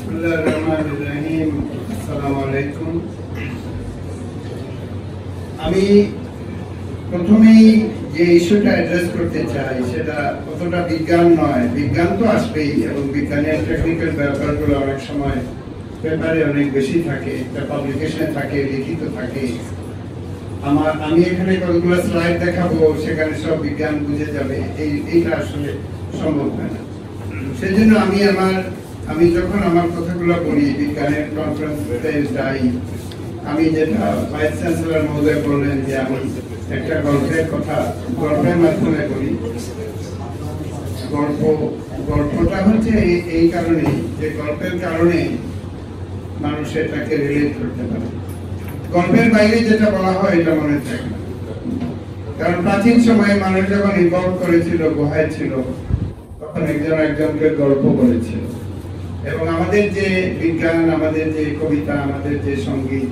বিসমিল্লাহিররহমানিররহিম। আসসালামু আলাইকুম। আমি প্রথমেই যে ইস্যুটা অ্যাড্রেস করতে চাই সেটা কতটা বিজ্ঞান নয়, বিজ্ঞান তো আসবেই এবং বিজ্ঞানের টেকনিক্যাল ব্যাপারগুলো অনেক সময় পেপারে অনেক বেশি থাকে, একটা পাবলিকেশনে থাকে, লিখিত থাকে। আমি এখানে কতগুলো স্লাইড দেখাবো, সেখানে সব বিজ্ঞান বুঝে যাবে, এইটা আসলে সম্ভব হয় না। সেজন্য আমি যখন আমার কথাগুলো বলি, বিজ্ঞানের কনফারেন্সে যাই, আমি যেটা ভাইস চ্যান্সেলর মহোদয় বললেন যে আমি একটা গল্পের মাধ্যমে বলি। গল্পটা হচ্ছে এই কারণে যে গল্পের কারণে মানুষ এটাকে রিলেট করতে পারে। গল্পের বাইরে যেটা বলা হয় এটা মনে থাকে না, কারণ প্রাচীন সময়ে মানুষ যখন ইভলভ করেছিল, গুহায় ছিল, তখন একজনকে গল্প বলেছিল। এবং আমাদের যে বিজ্ঞান, আমাদের যে কবিতা, আমাদের যে সঙ্গীত,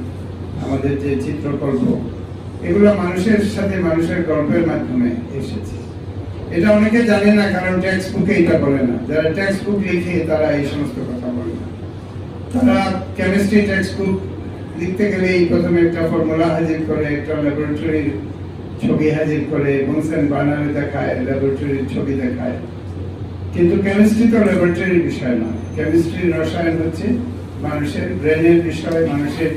আমাদের যে চিত্রকল্প, এগুলো মানুষের সাথে মানুষের গল্পের মাধ্যমে এসেছে। এটা অনেকে জানে না, কারণ টেক্সট বুকে এটা বলে না। যারা টেক্সট বুক লিখে তারা এই সমস্ত কথা বলে না। তারা কেমিস্ট্রি টেক্সট বুক লিখতে গেলেই প্রথমে একটা ফর্মুলা হাজির করে, একটা ল্যাবরেটরির ছবি হাজির করে, বুনসেন বার্নারে দেখায়, ল্যাবরেটরির ছবি দেখায়। কিন্তু কেমিস্ট্রি তো ল্যাবরেটরির বিষয় নয়। কেমিস্ট্রির রসায়ন হচ্ছে মানুষের ব্রেনের বিষয়, মানুষের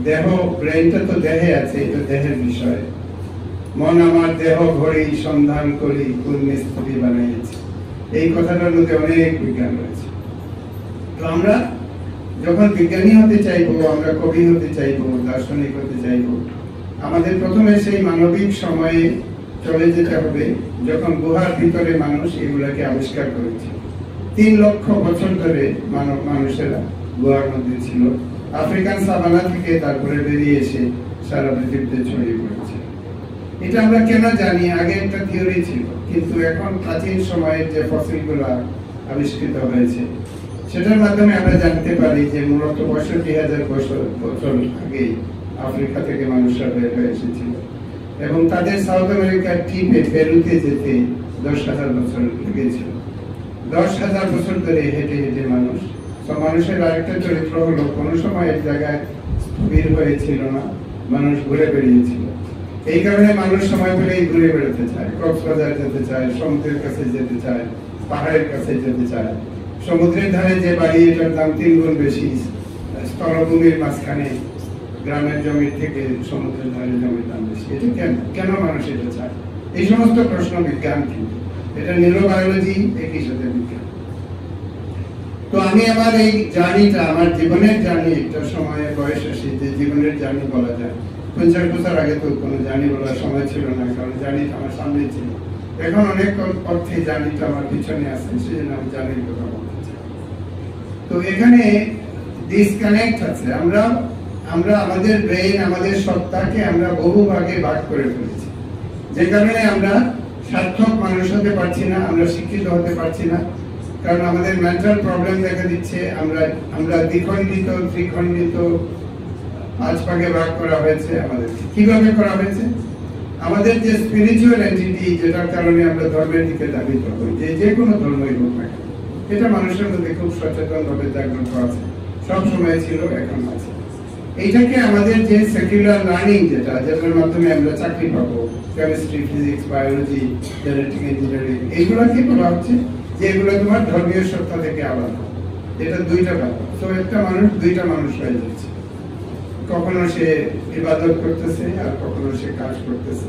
দেহ, ব্রেনটা তো দেহে আছে, এটা দেহের বিষয়। মন আমার দেহ ঘড়ি সন্ধান করি, কোন মিস্ত্রি বানাইছে, এই কথাটার মধ্যে অনেক বিজ্ঞান রয়েছে। তো আমরা যখন বিজ্ঞানী হতে চাইবো, আমরা কবি হতে চাইবো, দার্শনিক হতে চাইবো, আমাদের প্রথমে সেই মানবিক সময়ে চলে যেতে হবে, যখন গুহার ভিতরে মানুষ এগুলাকে আবিষ্কার করেছে। 3 লক্ষ বছর ধরে মানুষেরা গুহার মধ্যে ছিল। আফ্রিকান সাভানা থেকে তারপরে বেরিয়ে এসে সারা পৃথিবীতে ছড়িয়ে পড়েছে। এটা আমরা কেন জানি? আগে একটা থিওরি ছিল, কিন্তু এখন প্রাচীন সময়ের যে ফসিলগুলা আবিষ্কৃত হয়েছে সেটার মাধ্যমে আমরা জানতে পারি যে মূলত ৬৫,০০০ বছর আগে আফ্রিকা থেকে মানুষরা বের হয়ে এসেছিল এবং তাদের সাউথ আমেরিকার টিপে পেরুতে যেতে ১০,০০০ বছর লেগেছিল। ১০,০০০ বছর ধরে হেঁটে হেঁটে মানুষের আরেকটা চরিত্র হলো, কোনো সময় এক জায়গায় স্থির হয়েছিল না, মানুষ ঘুরে বেরিয়েছিল। এই কারণে মানুষ সময় পেলেই ঘুরে বেড়াতে চায়, কক্সবাজার যেতে চায়, সমুদ্রের কাছে যেতে চায়, পাহাড়ের কাছে যেতে চায়। সমুদ্রের ধারে যে বাড়ি, এটার দাম 3 গুণ বেশি। স্থলভূমির মাঝখানে গ্রামের জমির থেকে সমুদ্রের ধারে জমির দাম বেশি। এটা কেন মানুষ এটা চায়? এই সমস্ত প্রশ্ন বিজ্ঞান, কিন্তু এটা নিউরোবায়োলজি একই সাথে বিজ্ঞান। তো আমি আমার এই জার্নিটা, আমার জীবনের জার্নি, একটা সময়ে বয়স আসি যে জীবনের জার্নি বলা যায়। 50 বছর আগে তো কোনো জার্নি বলার সময় ছিল না, কারণ জার্নিটা আমার সামনে ছিল। এখন অনেক অর্থে জার্নিটা আমার পিছনে আছে, সেজন্য আমি জার্নির কথা বলতে চাই। তো এখানে ডিসকানেক্ট আছে। আমরা আমাদের ব্রেন, আমাদের সত্তাকে আমরা বহু ভাগে ভাগ করে ফেলেছি, যে কারণে আমরা সার্থক মানুষ হতে পারছি না, আমরা শিক্ষিত হতে পারছি না, কারণ আমাদের মেন্টাল প্রবলেম দেখা দিচ্ছে। আমরা দ্বিখণ্ডিত, ত্রিখণ্ডিত, 5 ভাগে ভাগ করা হয়েছে। আমাদের কিভাবে করা হয়েছে? আমাদের যে স্পিরিচুয়াল এন্টিটি, যেটার কারণে আমরা ধর্মের দিকে ধাবিত হই, যে কোনো ধর্মই হোক না, এটা মানুষের মধ্যে খুব সচেতন ভাবে জাগ্রত আছে, সব সময় ছিল, এখন আছে। এইটাকে আমাদের যে সেকুলার লার্নিং, যেটার মাধ্যমে আমরা চাকরি পাবো, chemistry, physics, biology, genetic engineering, এইগুলাকে বলা হচ্ছে যে এগুলো তোমার ধর্মীয় সত্তা থেকে আলাদা। এটা দুইটা ব্যাপার। তো একটা মানুষ দুইটা মানুষ হয়ে যাচ্ছে, কখনো সে ইবাদত করতেছে আর কখনো সে কাজ করতেছে,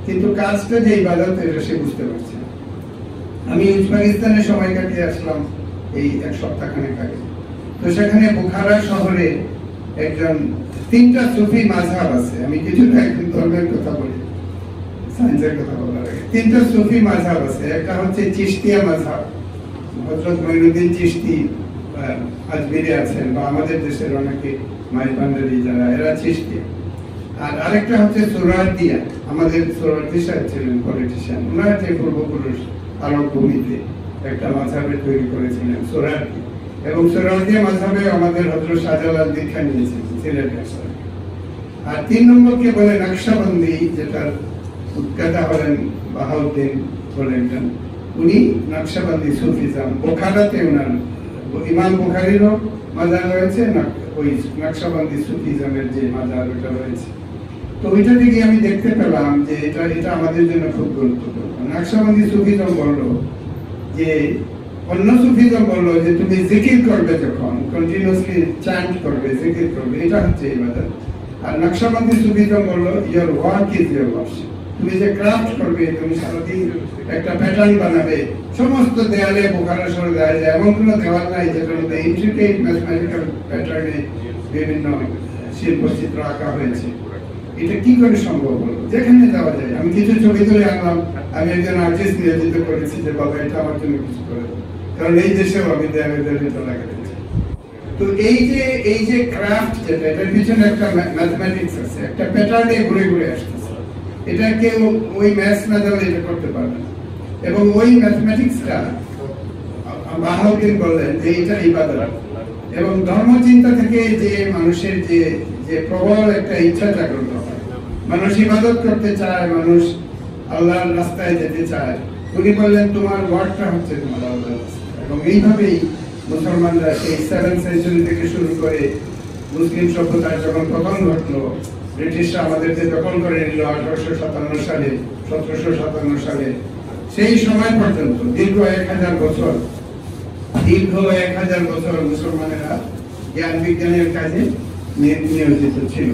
কিন্তু কাজটা যে ইবাদত এটা সে বুঝতে পারছে না। আমি উজবেকিস্তানে সময় কাটিয়ে আসলাম এই 1 সপ্তাহখানেক আগে। তো সেখানে বুখারা শহরে 3টা সুফি মাযহাব আছে। আমি কিছুটা এখন ধর্মের কথা বলি, সায়েন্সের কথা বলার আগে। 3টা সুফি মাযহাব আছে। একটা হচ্ছে চিশতিয়া মাযহাব, হযরত মঈনুদ্দিন চিশতি আজমিরে আছেন, বা আমাদের দেশের অনেকে মাইজভান্ডারি যারা, এরা চিশতিয়া। আর আরেকটা হচ্ছে সোহরাওয়ার্দিয়া। আমাদের সোহরাওয়ার্দী সাহেব ছিলেন পলিটিশিয়ান, ওনারা যে পূর্বপুরুষ আরব ভূমিতে একটা মাযহাবের তৈরি করেছিলেন, সোহরাওয়ার্দী। এবং সোহরাওয়ার্দিয়া মাযহাবে আমাদের হযরত শাহজালাল দীক্ষা নিয়েছেন সিলেটে। আর 3 নম্বরকে বলে নকশবন্দি, যেটার উদ্গাতা হলেন বাহাউদ্দিন বলেন। উনি নকশবন্দি সুফিজম, বোখারাতে ওনার ইমাম বুখারীরও মাজার রয়েছে না, ওই নকশবন্দি সুফিজমের যে মাজার ওটা রয়েছে। তো ওইটা থেকে আমি দেখতে পেলাম যে এটা আমাদের জন্য খুব গুরুত্বপূর্ণ। নকশবন্দি সুফিজম বললো যে, অন্য সুফিজম বললো যে তুমি জিকির করবে, যখন কন্টিনিউয়াসলি চ্যান্ট করবে, জিকির করবে, এটা হচ্ছে ইবাদত। আর নকশবন্দি সুফিজম বললো your work is your worship. তুমি যে ক্রাফট করবে, তুমি সারাদিন একটা প্যাটার্ন বানাবে, সমস্ত দেয়ালে বোখারা সরে দেওয়া যায়, এমন কোনো দেওয়াল নাই যেটার মধ্যে ইন্ট্রিকেট ম্যাথমেটিক্যাল প্যাটার্নে বিভিন্ন শিল্পচিত্র আঁকা হয়েছে। এটা কি করে সম্ভব হলো? যেখানে যাওয়া যায়। আমি কিছু ছবি তুলে আনলাম, আমি একজন আর্টিস্ট নিয়োজিত করেছি যে বাবা এটা আমার জন্য কিছু করে, কারণ এই দেশেও আমি দেয়ালে লাগাচ্ছি। তো এই যে ক্রাফট যেটা, এটার পিছনে একটা ম্যাথমেটিক্স আছে, একটা প্যাটার্নে ঘুরে ঘুরে আসতেছে। এটা কেউ ওই ম্যাথস না জানলে এটা করতে পারবে না। এবং ওই ম্যাথমেটিক্সটা বাহাউদ্দিন বললেন যে এটা ইবাদত। এবং ধর্মচিন্তা থেকে যে মানুষের যে প্রবল একটা ইচ্ছা জাগ্রত হয়, মানুষ ইবাদত করতে চায়, মানুষ আল্লাহর রাস্তায় যেতে চায়, উনি বললেন তোমার ওয়ার্ডটা হচ্ছে তোমার আল্লাহর রাস্তা। এবং এইভাবেই মুসলমানরা সেই 7th সেঞ্চুরি থেকে শুরু করে মুসলিম সভ্যতার যখন পতন ঘটলো, ব্রিটিশরা আমাদেরকে দখল করে নিল 1857 সালে, 1757 সালে, সেই সময় পর্যন্ত দীর্ঘ 1000 বছর মুসলমানেরা জ্ঞান বিজ্ঞানের কাজে নিয়োজিত ছিল।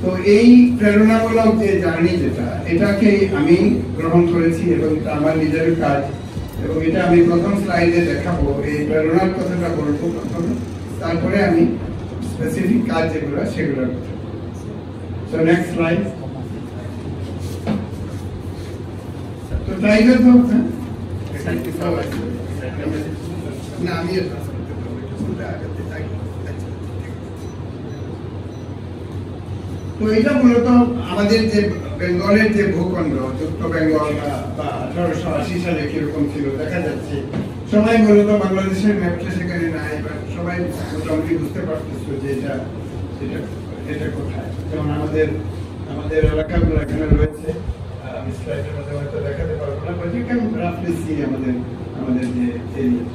তো এই প্রেরণামূলক যে জার্নি যেটা, এটাকে আমি গ্রহণ করেছি এবং এটা আমার নিজের কাজ। এবং এটা আমি প্রথম স্লাইডে দেখাবো, এই প্রেরণার কথাটা বলবো প্রথমে, তারপরে আমি স্পেসিফিক কাজ যেগুলো সেগুলোর কথা। So next slide. তো টাইগার তো না, আমি তো এটা মূলত আমাদের যে বেঙ্গলের যে ভূখণ্ড, যুক্ত বেঙ্গল বা 1880 সালে কিরকম ছিল দেখা যাচ্ছে। সবাই মূলত বাংলাদেশের ম্যাপটা সেখানে নাই, বা সবাই মোটামুটি বুঝতে পারতেছো যে এটা কোথায়। যেমন আমাদের এলাকাগুলো এখানে রয়েছে, আমি স্লাইডের মধ্যে হয়তো দেখাতে পারবো না, বাট ইউ ক্যান রাফলি সি আমাদের যে এরিয়া।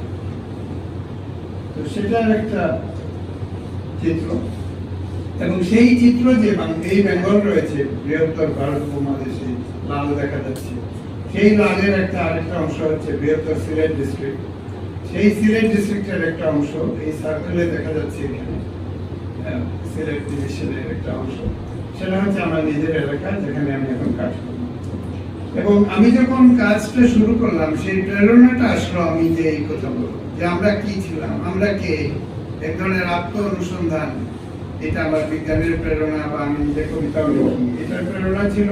তো সেটার একটা চিত্র, এবং সেই চিত্র যে এই বেঙ্গল রয়েছে বৃহত্তর ভারত উপমহাদেশে লাল দেখা যাচ্ছে, সেই লালের আরেকটা অংশ হচ্ছে বৃহত্তর সিলেট ডিস্ট্রিক্ট। সেই সিলেট ডিস্ট্রিক্টের একটা অংশ এই সার্কেলে দেখা যাচ্ছে এখানে, সিলেট ডিভিশনের একটা অংশ। সেটা হচ্ছে আমার নিজের এলাকা, যেখানে আমি এখন কাজ করি। এবং আমি যখন কাজটা শুরু করলাম, সেই প্রেরণাটা আসলো আমি যে এই কথা বলবো যে আমরা কি ছিলাম, আমরা কে, এক ধরনের আত্ম অনুসন্ধান। এটা আমার বিজ্ঞানের প্রেরণা, বা আমি যে কবিতাও লিখি, এটার প্রেরণা ছিল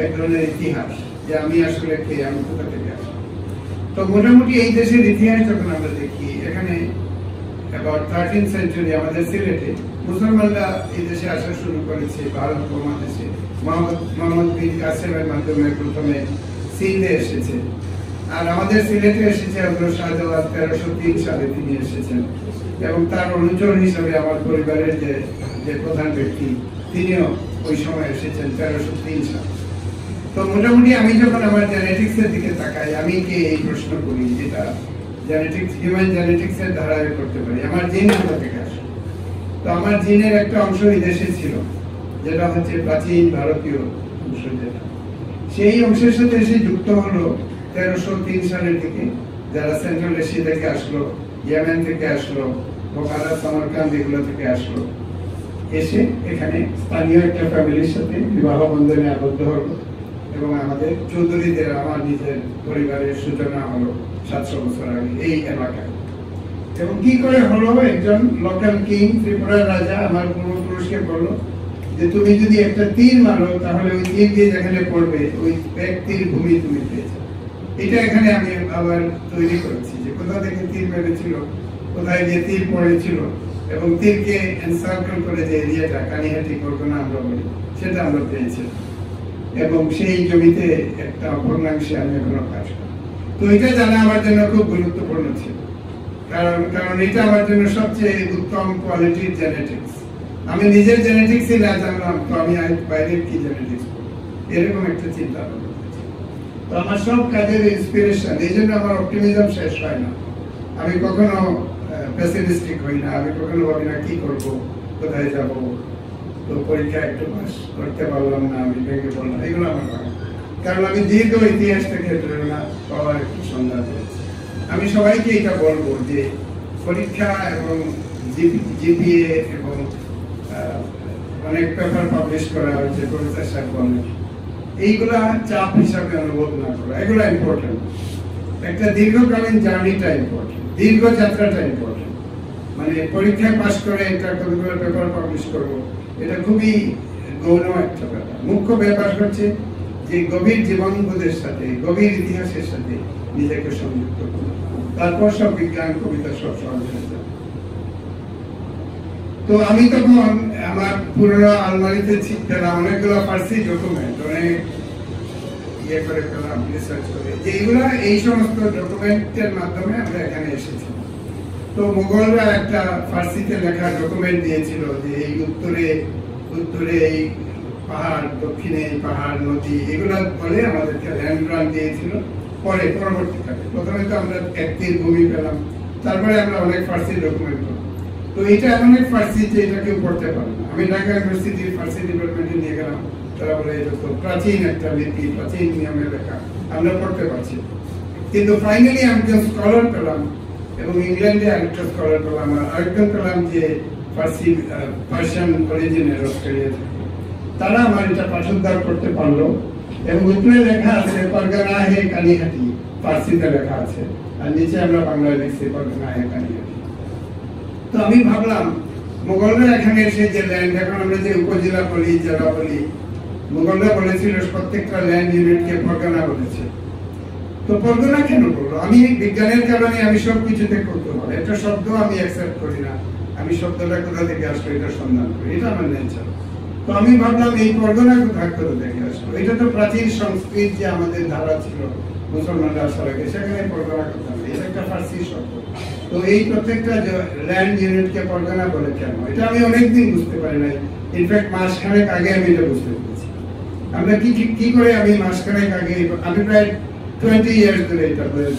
এক ধরনের ইতিহাস, যে আমি আসলে কে, আমি কোথা থেকে আসি। তো মোটামুটি এই দেশের ইতিহাস যখন আমরা দেখি, এখানে about 13th সেঞ্চুরি আমাদের সিলেটে মুসলমানরা এই দেশে আসা শুরু করেছে। ভারত উপমহাদেশে মোহাম্মদ বিন কাসেমের মাধ্যমে প্রথমে সিন্ধে এসেছে, আর আমাদের সিলেটে এসেছে হযরত শাহজালাল 1303 সালে তিনি এসেছেন। এবং তার অনুচর হিসেবে আমার পরিবারের যে প্রধান ব্যক্তি, তিনিও ওই সময় এসেছেন 1303 সালে। তো মোটামুটি আমি যখন আমার জেনেটিক্সের দিকে তাকাই, আমি কে এই প্রশ্ন করি, যেটা জেনেটিক্স, হিউম্যান জেনেটিক্সের ধারায় করতে পারি, আমার জিন কোথা থেকে আসে। তো আমার জিনের একটা অংশ এই দেশে ছিল, যেটা হচ্ছে প্রাচীন ভারতীয় অংশ, যেটা সেই অংশের সাথে এসে যুক্ত হলো 1303 সালের দিকে, যারা সেন্ট্রাল এশিয়া থেকে আসলো, ইয়েমেন থেকে আসলো, বোখারা, সামারকান্দ এগুলো থেকে আসলো, এসে এখানে স্থানীয় একটা ফ্যামিলির সাথে বিবাহ বন্ধনে আবদ্ধ হলো। এবং আমাদের চৌধুরীদের, আমার নিজের পরিবারের সূচনা হলো 700 বছর আগে এই এলাকায়। এবং কি করে হলো, একজন লোকাল কিং, ত্রিপুরার রাজা আমার পূর্বপুরুষকে বললো যে তুমি যদি একটা তীর মারো, তাহলে ওই তীর দিয়ে যেখানে পড়বে ওই ব্যক্তির ভূমি তুমি পেয়েছো। এটা এখানে আমি আবার তৈরি করেছি, যে কোথা থেকে তীর মেরেছিল, কোথায় গিয়ে তীর পড়েছিল, এবং তীরকে এনসার্কেল করে যে এরিয়াটা কানিহাটি করোনা আমরা বলি, সেটা আমরা পেয়েছি। এবং সেই জমিতে একটা ভগ্নাংশে আমি এখনো কাজ করি। তো এটা জানা আমার জন্য খুব গুরুত্বপূর্ণ ছিল, কারণ এটা আমার জন্য সবচেয়ে উত্তম কোয়ালিটির জেনেটিক্স। আমি নিজের জেনেটিক্সই না জানলাম, তো আমি বাইরের কি জেনেটিক্স করবো, এরকম একটা চিন্তা ভাবনা। তো আমার সব কাজের ইন্সপিরেশন, এই জন্য আমার অপটিমিজম শেষ হয় না। আমি কখনো পেসিমিস্টিক হই না, আমি কখনো ভাবি না কি করব, কোথায় যাব, তো পরীক্ষা একটু পাস করতে পারলাম না আমি ভেঙে পড়লাম, এগুলো আমার ভালো। কারণ আমি দীর্ঘ ইতিহাস থেকে প্রেরণা পাওয়ার একটু সন্ধান করেছি। আমি সবাইকে এটা বলবো যে পরীক্ষা এবং জিপিএ এবং অনেক পেপার পাবলিশ করা হয়েছে, প্রফেসর সাহেব বলেন, এইগুলা চাপ হিসাবে অনুভব না করা, এগুলো ইম্পর্টেন্ট। একটা দীর্ঘকালীন জার্নিটা ইম্পর্টেন্ট, দীর্ঘ যাত্রাটা ইম্পর্টেন্ট। মানে পরীক্ষায় পাস করে একটা কতগুলো পেপার পাবলিশ করবো, এটা খুবই গৌণ একটা ব্যাপার। মুখ্য ব্যাপার হচ্ছে যে গভীর জীবনবোধের সাথে, গভীর ইতিহাসের সাথে নিজেকে সংযুক্ত করা, তারপর সব বিজ্ঞান কবিতা সব সহজ হয়ে যাবে। তো আমি তখন আমার পুরোনো আলমারিতে পেলাম অনেকগুলো ফার্সি ডকুমেন্ট, অনেক ইয়ে করে পেলাম, রিসার্চ করে, যেগুলা এই সমস্ত ডকুমেন্টের মাধ্যমে আমরা এখানে এসেছি। তো মুঘলরা একটা ফার্সিতে লেখা ডকুমেন্ট দিয়েছিল যে এই উত্তরে এই পাহাড়, দক্ষিণে এই পাহাড়, নদী, এগুলা বলে আমাদেরকে ল্যান্ড গ্রান্ট দিয়েছিল। পরবর্তীকালে প্রথমে তো আমরা একটি ভূমি পেলাম, তারপরে আমরা অনেক ফার্সি ডকুমেন্ট পেলাম। তো এটা এমন এক ফার্সি যে এটা কেউ পড়তে পারে না। আমি ঢাকা ইউনিভার্সিটির ফার্সি ডিপার্টমেন্টে নিয়ে গেলাম, তারা বলে এটা তো প্রাচীন একটা লিপি, প্রাচীন নিয়মের লেখা, আমরা পড়তে পারছি। কিন্তু ফাইনালি আমি একজন স্কলার পেলাম, এবং ইংল্যান্ডে আরেকটা স্কলার পেলাম, আরেকজন পেলাম যে পার্সিয়ান অরিজিনের, অস্ট্রেলিয়া থেকে। তারা আমার এটা পাঠোদ্ধার করতে পারলো, এবং উপরে লেখা আছে পরগনা হে কানিহাটি, ফার্সিতে লেখা আছে, আর নিচে আমরা বাংলায় লিখছি পরগনা হে কানিহাটি। তো আমি ভাবলাম মুঘলরা এখানে এসে যে ল্যান্ড, এখন আমরা যে উপজেলা বলি, জেলা বলি, মুঘলরা বলেছিল প্রত্যেকটা ল্যান্ড ইউনিটকে পরগনা বলেছে। তো পরগনা কেন বললো? আমি বিজ্ঞানের কারণে আমি সবকিছুতে করতে হবে, একটা শব্দ আমি অ্যাকসেপ্ট করি না, আমি শব্দটা কোথা থেকে আসলো এটা সন্ধান করি, এটা আমার নেচার। তো আমি ভাবলাম এই পরগনা কোথা থেকে আসলো, এটা তো প্রাচীন সংস্কৃত যে আমাদের ধারা ছিল মুসলমানরা আসার আগে, সেখানে পরগনা কথা নেই, এটা একটা ফার্সি শব্দ। তো এই প্রত্যেকটা ল্যান্ড ইউনিটকে পরগনা বলে কেন, এটা আমি অনেকদিন বুঝতে পারি নাই। ইনফ্যাক্ট মাসখানেক আগে আমি এটা বুঝতে পেরেছি। আমরা কি করে আমি মাসখানেক আগে, আমি প্রায় 20 years ধরে এটা বলে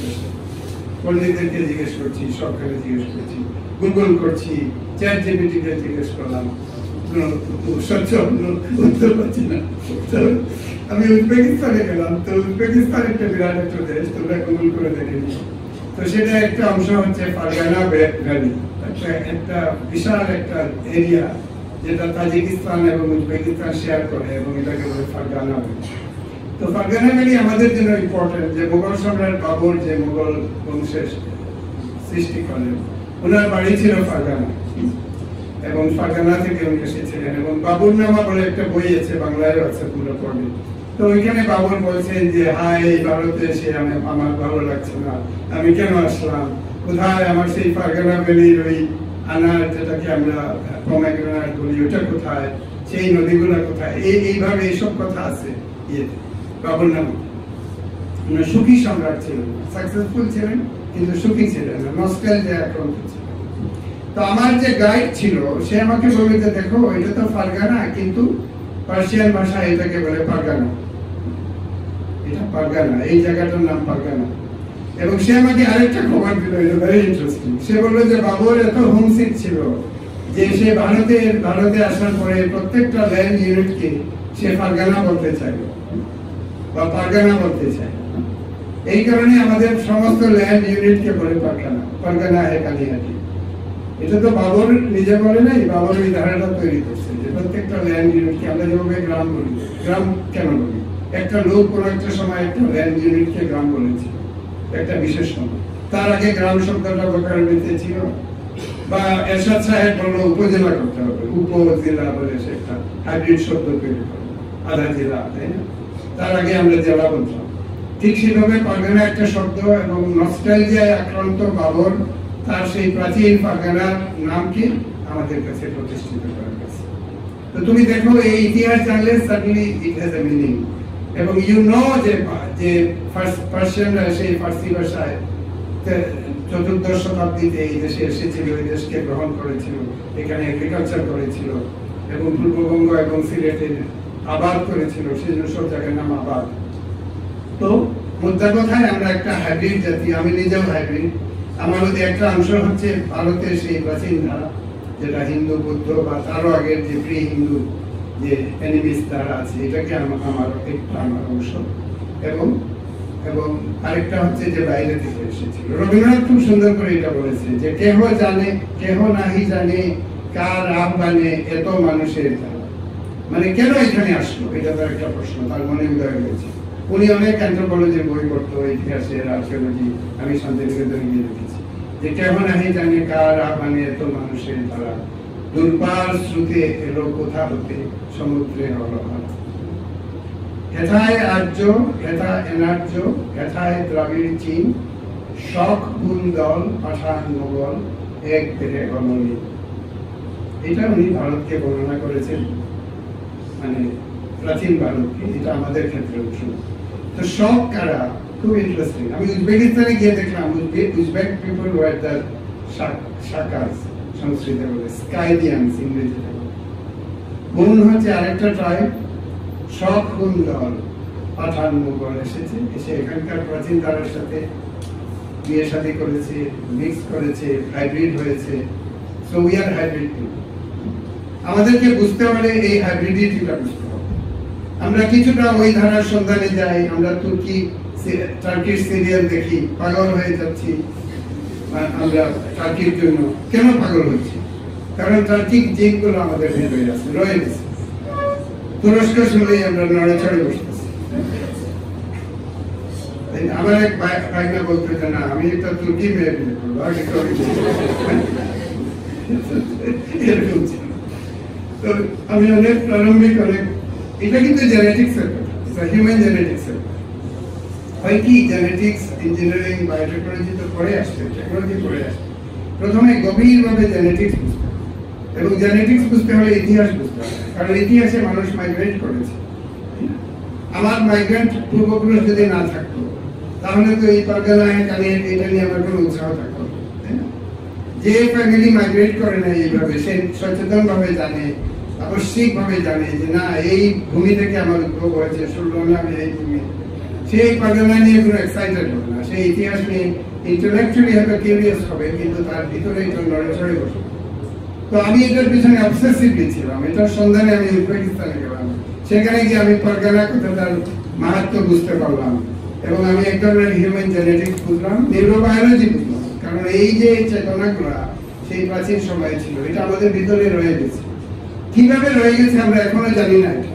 পণ্ডিতদেরকে জিজ্ঞেস করছি, সরকারে জিজ্ঞেস করছি, গুগল করছি, চ্যাট জিপিটিকে জিজ্ঞেস করলাম, উত্তর পাচ্ছি না। আমি উজবেকিস্তানে গেলাম, তো উজবেকিস্তান একটা বিরাট একটা দেশ, তোমরা গুগল করে দেখে নিও। তো সেটা একটা অংশ হচ্ছে ফারগানা ভ্যালি, একটা বিশাল একটা এরিয়া যেটা তাজিকিস্তান এবং উজবেকিস্তান শেয়ার করে, এবং এটাকে বলে ফারগানা ভ্যালি। তো ফারগানা ভ্যালি আমাদের জন্য ইম্পর্টেন্ট, যে মুঘল সম্রাট বাবর যে মুঘল বংশের সৃষ্টি করেন, ওনার বাড়ি ছিল ফারগানা, এবং ফারগানা থেকে উনি এসেছিলেন। এবং বাবরনামা বলে একটা বই আছে, বাংলায় আছে, পুরো পড়বে। তো ওইখানে বাবর বলছেন যে হাই, ভারতে এসে আমার ভালো লাগছে না, আমি কেন আসলাম, কোথায় আমার সেই ফারগানা ভ্যালির ওই আনার, যেটাকে আমরা পমেগ্রেনেট বলি, ওটা কোথায়, সেই নদীগুলো কোথায়, এইভাবে এইসব কথা আছে ইয়েতে বাবরনামা। উনি সুখী সম্রাট ছিলেন, সাকসেসফুল ছিলেন, কিন্তু সুখী ছিলেন না, নস্টালজিয়া আক্রান্ত ছিলেন। তো আমার যে গাইড ছিল সে আমাকে বলে যে দেখো এটা তো ফারগানা, কিন্তু পার্সিয়ান ভাষায় এটাকে বলে পারগানা, এটা পারগানা, এই জায়গাটার নাম পারগানা। এবং সে আমাকে আরেকটা খবর দিল, এটা ভেরি ইন্টারেস্টিং। সে বললো যে বাবর এত হোমসিক ছিল যে সে ভারতে আসার পরে প্রত্যেকটা ল্যান্ড ইউনিটকে সে ফারগানা বলতে চাইল বা পারগানা বলতে চাই। এই কারণে আমাদের সমস্ত ল্যান্ড ইউনিটকে বলে পারগানা, পারগানা হে কানিহাটি। এটা তো বাবর নিজে বলে নাই, বাবর এই ধারাটা তৈরি করছে যে প্রত্যেকটা ল্যান্ড ইউনিটকে আমরা যেভাবে গ্রাম বলি, গ্রাম কেন বলি, একটা লোক কোন একটা সময় একটা ল্যান্ড ইউনিটকে গ্রাম বলেছে একটা বিশেষ সময়। তার আগে গ্রাম শব্দটা ভোকাবুলারিতে ছিল, বা এরশাদ সাহেব বললো উপজেলা করতে হবে, উপজেলা বলে সে একটা হাইব্রিড শব্দ তৈরি করে, আধা জেলা, তাই না? তার আগে আমরা জেলা বলতাম। ঠিক সেভাবে পারগানা একটা শব্দ, এবং নস্টালজিয়ায় আক্রান্ত বাবর তার সেই প্রাচীন পারগানার নামকে আমাদের কাছে প্রতিষ্ঠিত করার কাছে। তো তুমি দেখো এই ইতিহাস জানলে suddenly it has a meaning. এবং ইউ নো যে পার্সিয়ানরা সেই ফার্সি ভাষায় 14th শতাব্দীতে এই দেশে এসেছিল, এই দেশকে গ্রহণ করেছিল, এখানে এগ্রিকালচার করেছিল, এবং পূর্ববঙ্গ এবং সিলেটে আবাদ করেছিল, সেই জন্য সব জায়গার নাম আবাদ। তো মুদ্রা কথায় আমরা একটা হাইব্রিড জাতি, আমি নিজেও হাইব্রিড, আমার মধ্যে একটা অংশ হচ্ছে ভারতের সেই প্রাচীন ধারা, যেটা হিন্দু বৌদ্ধ বা তারও আগের যে প্রি হিন্দু যে এনিমিস ধারা আছে, এটাকে আমার একটা আমার অংশ। এবং এবং আরেকটা হচ্ছে যে বাইরে থেকে এসেছিল। রবীন্দ্রনাথ খুব সুন্দর করে এটা বলেছে যে কেহ জানে কেহ নাহি জানে কার আহ্বানে এত মানুষের ধারা। মানে কেন এখানে আসলো, এটা তার একটা প্রশ্ন তার মনে উদয় হয়েছে। উনি অনেক অ্যানথ্রোপোলজির বই পড়তো, ইতিহাসের, আর্কিওলজি, আমি শান্তিনিকেতনে গিয়ে দেখেছি যে কেহ নাহি জানে কার আহ্বানে এত মানুষের ধারা, দুর্বার শ্রুতে এলো কোথা হতে সমুদ্রে অলহার। হেথায় আর্য হেথা এনার্য হেথায় দ্রাবিড় চীন, শক গুণ দল পাঠান মোগল এক পেরে অনলি। এটা উনি ভারতকে বর্ণনা করেছেন, মানে প্রাচীন ভারতকে, এটা আমাদের ক্ষেত্রে অংশ। তো শক কারা, খুব ইন্টারেস্টিং। আমি উজবেকিস্তানে গিয়ে দেখলাম উজবেক পিপল ওয়ার দ্য শাকাস, সংস্কৃতে বলে স্কাইডিয়ানস, ইংরেজিতে গুণ হচ্ছে আরেকটা ট্রাইব। শক গুণ দল পাঠান মুঘল এসেছে, এসে এখানকার প্রাচীন ধারার সাথে বিয়ে শাদী করেছে, মিক্স করেছে, হাইব্রিড হয়েছে। So we are hybrid people. আমাদেরকে বুঝতে হলে এই হাইব্রিডিটিটা বুঝতে হবে। আমরা কিছুটা ওই ধারার সন্ধানে যাই, আমরা টার্কির সিরিয়াল দেখি, পাগল হয়ে যাচ্ছি। আমরা টার্কির জন্য কেন পাগল হচ্ছি? কারণ টার্কিক জিনগুলো আমাদের ভেতরে আছে, রয়ে গেছে। তুরস্ক শুনলেই আমরা নড়ে চড়ে বসতেছি। আমার এক ভাইনা বলতে যে না, আমি একটা তুর্কি মেয়ে বিয়ে করবো, এরকম ছিল। তো আমি অনেক প্রারম্ভিক এটা কিন্তু জেনেটিক্সের কথা, হিউম্যান জেনেটিক্সের। হয় কি জেনেটিক্স, ইঞ্জিনিয়ারিং, বায়োটেকনোলজি তো পরে আসছে, টেকনোলজি পরে আসছে। প্রথমে গভীরভাবে জেনেটিক্স বুঝতে হবে, এবং জেনেটিক্স বুঝতে হলে ইতিহাস বুঝতে হবে, কারণ ইতিহাসে মানুষ মাইগ্রেট করেছে। আমার মাইগ্রেন্ট পূর্বপুরুষ যদি না থাকতো, তাহলে তো এই পারগানায় কানে এটা নিয়ে আমার কোনো উৎসাহ থাকতো না, তাই না? যে ফ্যামিলি মাইগ্রেট করে না এইভাবে, সে সচেতন ভাবে জানে, আবশ্যিক ভাবে জানে যে না, এই ভূমি থেকে আমার উদ্ভব হয়েছে, সুলনামে এই ভূমি, সেই পারগানা নিয়ে কোনো এক্সাইটেড হবে না। সেই ইতিহাস নিয়ে ইন্টেলেকচুয়ালি হয়তো কিউরিয়াস হবে, কিন্তু তার ভিতরে একটু নড়ে চড়ে বসবে। তো আমি এটার পিছনে অবসেসিভলি ছিলাম। এটার সন্ধানে আমি উজবেকিস্তানে গেলাম, সেখানে গিয়ে আমি পারগানা কথাটার মাহাত্ম্য বুঝতে পারলাম, এবং আমি এক ধরনের হিউম্যান জেনেটিক্স বুঝলাম, নিউরোবায়োলজি বুঝলাম। কারণ এই যে চেতনাগুলো সেই প্রাচীন সময়ে ছিল, এটা আমাদের ভিতরে রয়ে গেছে। কিভাবে রয়ে গেছে আমরা এখনো জানি না এটা,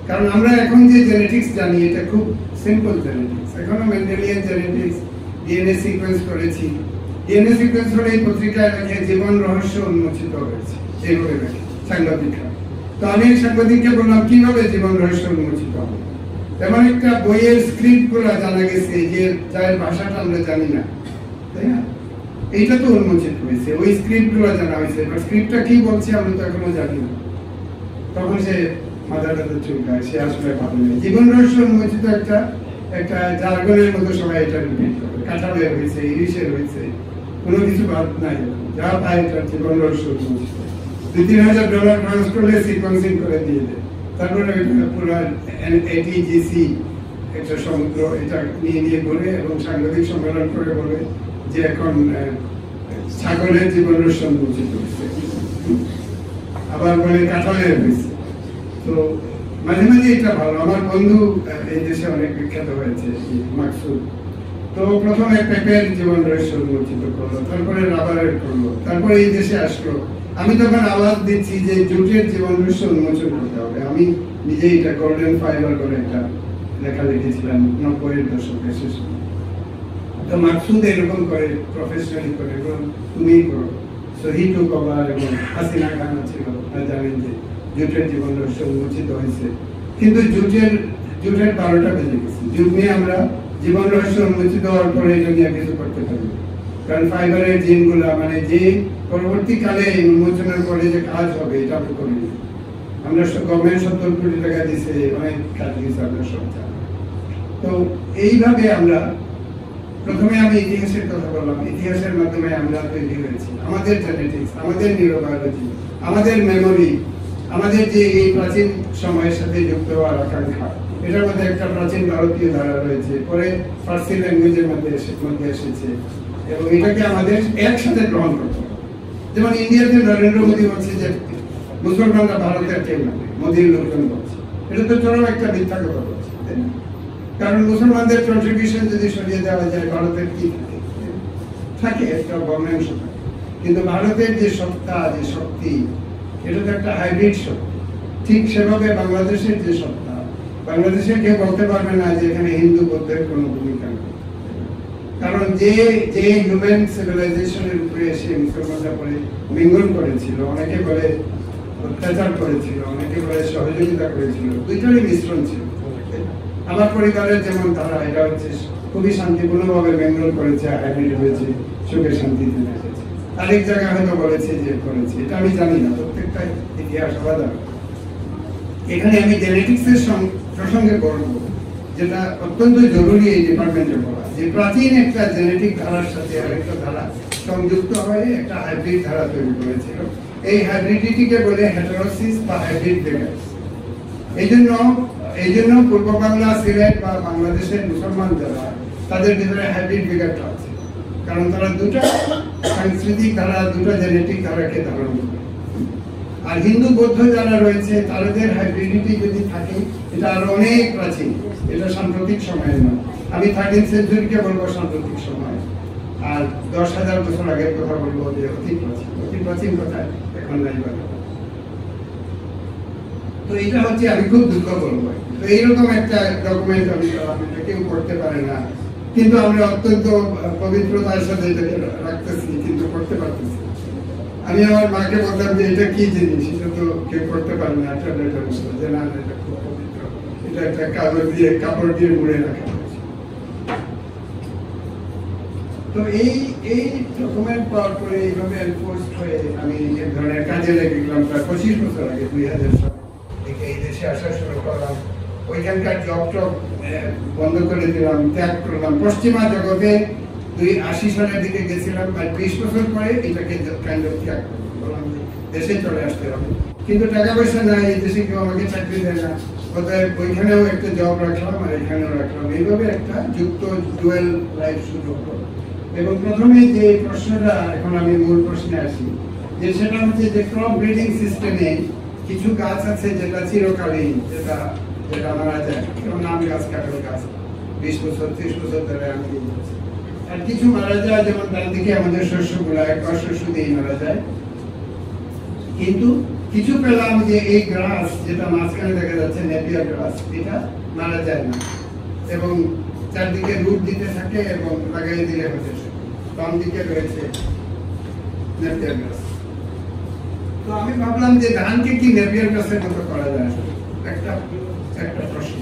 কারণ আমরা এখন যে জেনেটিক্স জানি এটা খুব সিম্পল জেনেটিক্স। এখনো মেন্ডেলিয়ান জেনেটিক্স, ডিএনএ সিকোয়েন্স করেছি। ডিএনএ সিকোয়েন্স হলে এই পত্রিকায় লেখে জীবন রহস্য উন্মোচিত হয়েছে, এইভাবে লেখে সাংবাদিকরা। তো আমি সাংবাদিককে বললাম কিভাবে জীবন রহস্য উন্মোচিত হবে। তেমন একটা বইয়ের স্ক্রিপ্ট গুলো জানা গেছে যে যার ভাষাটা আমরা জানি না, তাই না? এইটা তো উন্মোচিত হয়েছে, ওই স্ক্রিপ্ট গুলো জানা হয়েছে, বাট স্ক্রিপ্টটা কি বলছে আমরা তো এখনো জানি না। তখন সে মাথাটা চুলকায়, সে আসলে ভাবে না। জীবন রহস্য উন্মোচিত একটা জার্গনের মতো সবাই এটা রিপিট করে। কাঁঠালের হয়েছে, ইলিশের হয়েছে, কোনো কিছু বাদ নাই, যা পায় এটা জীবন রহস্য উন্মোচিত। $2,000-3,000 খরচ করলে সিকোয়েন্সিং করে দিয়ে দেয়। তারপরে পুরো এটিজিসি একটা সমুদ্র এটা নিয়ে ঘুরে এবং সাংবাদিক সম্মেলন করে বলে যে এখন ছাগলের জীবন রহস্য উন্মোচিত হয়েছে, আবার বলে কাঁঠালের হয়েছে। তো মাঝে মাঝে এটা ভালো। আমার বন্ধু এই দেশে অনেক বিখ্যাত হয়েছে, মাকসুদ। তো প্রথমে পেঁপের জীবন রহস্য উন্মোচিত করলো, তারপরে রাবারের করলো, তারপরে এই দেশে আসলো। আমি তখন আওয়াজ দিচ্ছি যে জুটের জীবন রহস্য উন্মোচন করতে হবে। আমি নিজেই এটা গোল্ডেন ফাইবার করে একটা লেখা লিখেছিলাম 90-এর দশকের শেষে। তো মাকসুদ এরকম করে প্রফেশনালি করে, এবং তুমি করো। সো হি টুক ওভার, এবং হাসিনা খান ছিল, জানেন যে জুটের জীবন রহস্য উন্মোচিত হয়েছে। কিন্তু জুটের 12টা বেজে গেছে। জুট নিয়ে আমরা জীবন রহস্য উন্মোচিত হওয়ার পরে এটা নিয়ে কিছু করতে পারি, কারণ ফাইবারের জিনগুলো মানে যে পরবর্তীকালে উন্মোচনের পরে যে কাজ হবে এটা আমরা করিনি। আমরা গভর্নমেন্ট 70 কোটি টাকা দিচ্ছে, অনেক কাজ দিচ্ছে, আমরা সব জানি। তো এইভাবে আমরা প্রথমে আমি ইতিহাসের কথা বললাম। ইতিহাসের মাধ্যমে আমরা তৈরি হয়েছি। আমাদের জেনেটিক্স, আমাদের নিউরোবায়োলজি, আমাদের মেমোরি, আমাদের যে এই প্রাচীন সময়ের সাথে যুক্ত হওয়ার আকাঙ্ক্ষা, এটার মধ্যে একটা প্রাচীন ভারতীয় ধারা রয়েছে। পরে ফার্সি ল্যাঙ্গুয়েজের মধ্যে এসেছে, এবং এটাকে আমাদের একসাথে গ্রহণ করতে হবে। যেমন ইন্ডিয়াতে নরেন্দ্র মোদী বলছে যে মুসলমানরা ভারতের কেউ না, মোদীর লোকজন বলছে, এটা তো চরম একটা মিথ্যা কথা বলছে, তাই না? কারণ মুসলমানদের কন্ট্রিবিউশন যদি সরিয়ে দেওয়া যায় ভারতের কি থাকে, একটা ভগ্নাংশ থাকে, কিন্তু ভারতের যে সত্তা, যে শক্তি, এটা তো একটা হাইব্রিড শক্তি। ঠিক সেভাবে বাংলাদেশের যে সত্তা, বাংলাদেশে কেউ বলতে পারবে না যে এখানে হিন্দু বৌদ্ধের কোনো ভূমিকা নেই, কারণ যে যে হিউম্যান সিভিলাইজেশনের উপরে এসে মুসলমানরা পরে মিঙ্গল করেছিল, অনেকে বলে অত্যাচার করেছিল, অনেকে বলে সহযোগিতা করেছিল, দুইটারই মিশ্রণ ছিল। আমার পরিবারের যেমন তারা এটা হচ্ছে খুবই শান্তিপূর্ণভাবে মিঙ্গল করেছে, হাইব্রিড হয়েছে, সুখে শান্তিতে এসেছে। আরেক জায়গায় হয়তো বলেছে যে করেছে, এটা আমি জানি না, প্রত্যেকটা ইতিহাস আলাদা। এখানে আমি জেনেটিক্সের প্রসঙ্গে বলবো, যেটা অত্যন্ত জরুরি এই ডিপার্টমেন্টে বলা, যে প্রাচীন একটা জেনেটিক ধারার সাথে আরেকটা ধারা সংযুক্ত হয়ে একটা হাইব্রিড ধারা তৈরি করেছিল। এই হাইব্রিডিটিকে বলে হেটেরোসিস বা হাইব্রিড ভেগাস। এই জন্য পূর্ব বাংলা, সিলেট বা বাংলাদেশের মুসলমান যারা, তাদের ভিতরে হাইব্রিড ভেগাসটা আছে, কারণ তারা দুটা সাংস্কৃতিক ধারা, দুটা জেনেটিক ধারাকে ধারণ করে। আর হিন্দু বৌদ্ধ যারা রয়েছে তাদের হাইব্রিডিটি যদি থাকে, এটা আরো অনেক প্রাচীন, এটা সাম্প্রতিক সময়ের নয়। আমি 13th সেঞ্চুরিকে বলবো সাম্প্রতিক সময়, আর 10,000 বছর আগের কথা বলবো যে অতি প্রাচীন। অতি প্রাচীন কথা এখন নাই বলা। তো এটা হচ্ছে, আমি খুব দুঃখ বলবো, তো এইরকম একটা ডকুমেন্ট আমি কেউ করতে পারে না, কিন্তু আমরা অত্যন্ত পবিত্রতার সাথে এটাকে রাখতেছি, কিন্তু করতে পারতেছি। আমি আমার মাকে বলতাম যে এটা কি জিনিস, এটা তো কেউ করতে পারে না, যে না এটা খুব পবিত্র, এটা একটা কাপড় দিয়ে মুড়ে রাখা হয়েছে। তো এই ডকুমেন্ট পাওয়ার পরে এইভাবে এনফোর্স হয়ে আমি এক ধরনের কাজে লেগে গেলাম। প্রায় 25 বছর আগে 2000 সালে এই দেশে আসা শুরু করলাম। ওইখানকার জব টব বন্ধ করে দিলাম, ত্যাগ করলাম। পশ্চিমা জগতে 80 সালের দিকে গেছিলাম, আর 20 বছর পরে এটাকে কাইন্ড অফ ত্যাগ করলাম, দেশে চলে আসতে হবে। কিন্তু টাকা পয়সা নাই, এই দেশে কেউ আমাকে চাকরি দেয় না, অতএব ওইখানেও একটা জব রাখলাম আর এখানেও রাখলাম। এইভাবে একটা যুক্ত ডুয়েল লাইফ শুরু করলাম। এবং প্রথমে যে প্রশ্নটা, এখন আমি মূল প্রশ্নে আসি, যে সেটা হচ্ছে যে ক্রপ ব্রিডিং সিস্টেমে কিছু গাছ আছে যেটা চিরকালীন, যেটা মারা যায়, যেমন আম গাছ, কাঁঠাল গাছ 20 বছর 30 বছর ধরে আমি দিচ্ছি। আর কিছু মারা যায়, যেমন ডান দিকে আমাদের শস্যগুলা একবার শস্য দিয়ে মারা যায়। কিন্তু কিছু পেলাম যে এই গ্রাস, যেটা মাঝখানে দেখা যাচ্ছে নেপিয়ার গ্রাস, এটা মারা যায় না এবং চারদিকে রুট দিতে থাকে এবং লাগাই দিলে হচ্ছে। বাম দিকে রয়েছে নেপিয়ার গ্রাস। তো আমি ভাবলাম যে ধানকে কি নেপিয়ার গ্রাসের মতো করা যায়? একটা প্রশ্ন,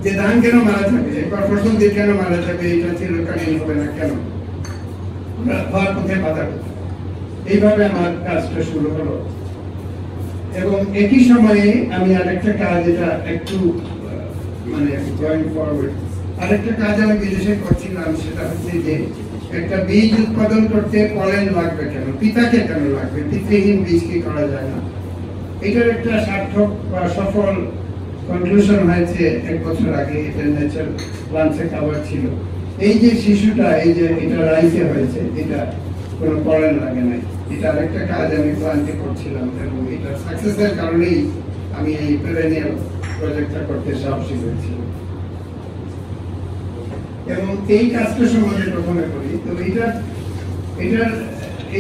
যে ধান কেন মারা যাবে, একবার ফসল দিয়ে কেন মারা যাবে, এটা চিরকালীন হবে না কেন, হওয়ার পথে বাধা করতে। এইভাবে আমার কাজটা শুরু হলো। এবং একই সময়ে আমি আরেকটা কাজ, এটা একটু মানে গোয়িং ফরওয়ার্ড, আরেকটা কাজ আমি বিদেশে করছিলাম। সেটা হচ্ছে যে একটা বীজ উৎপাদন করতে পলেন লাগবে কেন, পিতাকে কেন লাগবে, পিতৃহীন বীজ কি করা যায় না? এটার একটা সার্থক বা সফল কনক্লুশন হয়েছে 1 বছর আগে, এটা নেচার প্লান্টসে কভার ছিল। এই যে শিশুটা, এই যে এটা রাইসে হয়েছে, এটা কোনো পলেন লাগে নাই। এটা আরেকটা কাজ আমি প্লান্টে করছিলাম এবং এটা সাকসেসের কারণেই আমি এই পেরেনিয়াল প্রজেক্টটা করতে সাহসী হয়েছিলাম। এবং এই কাজটা সম্বন্ধে প্রথমে বলি। তো এটার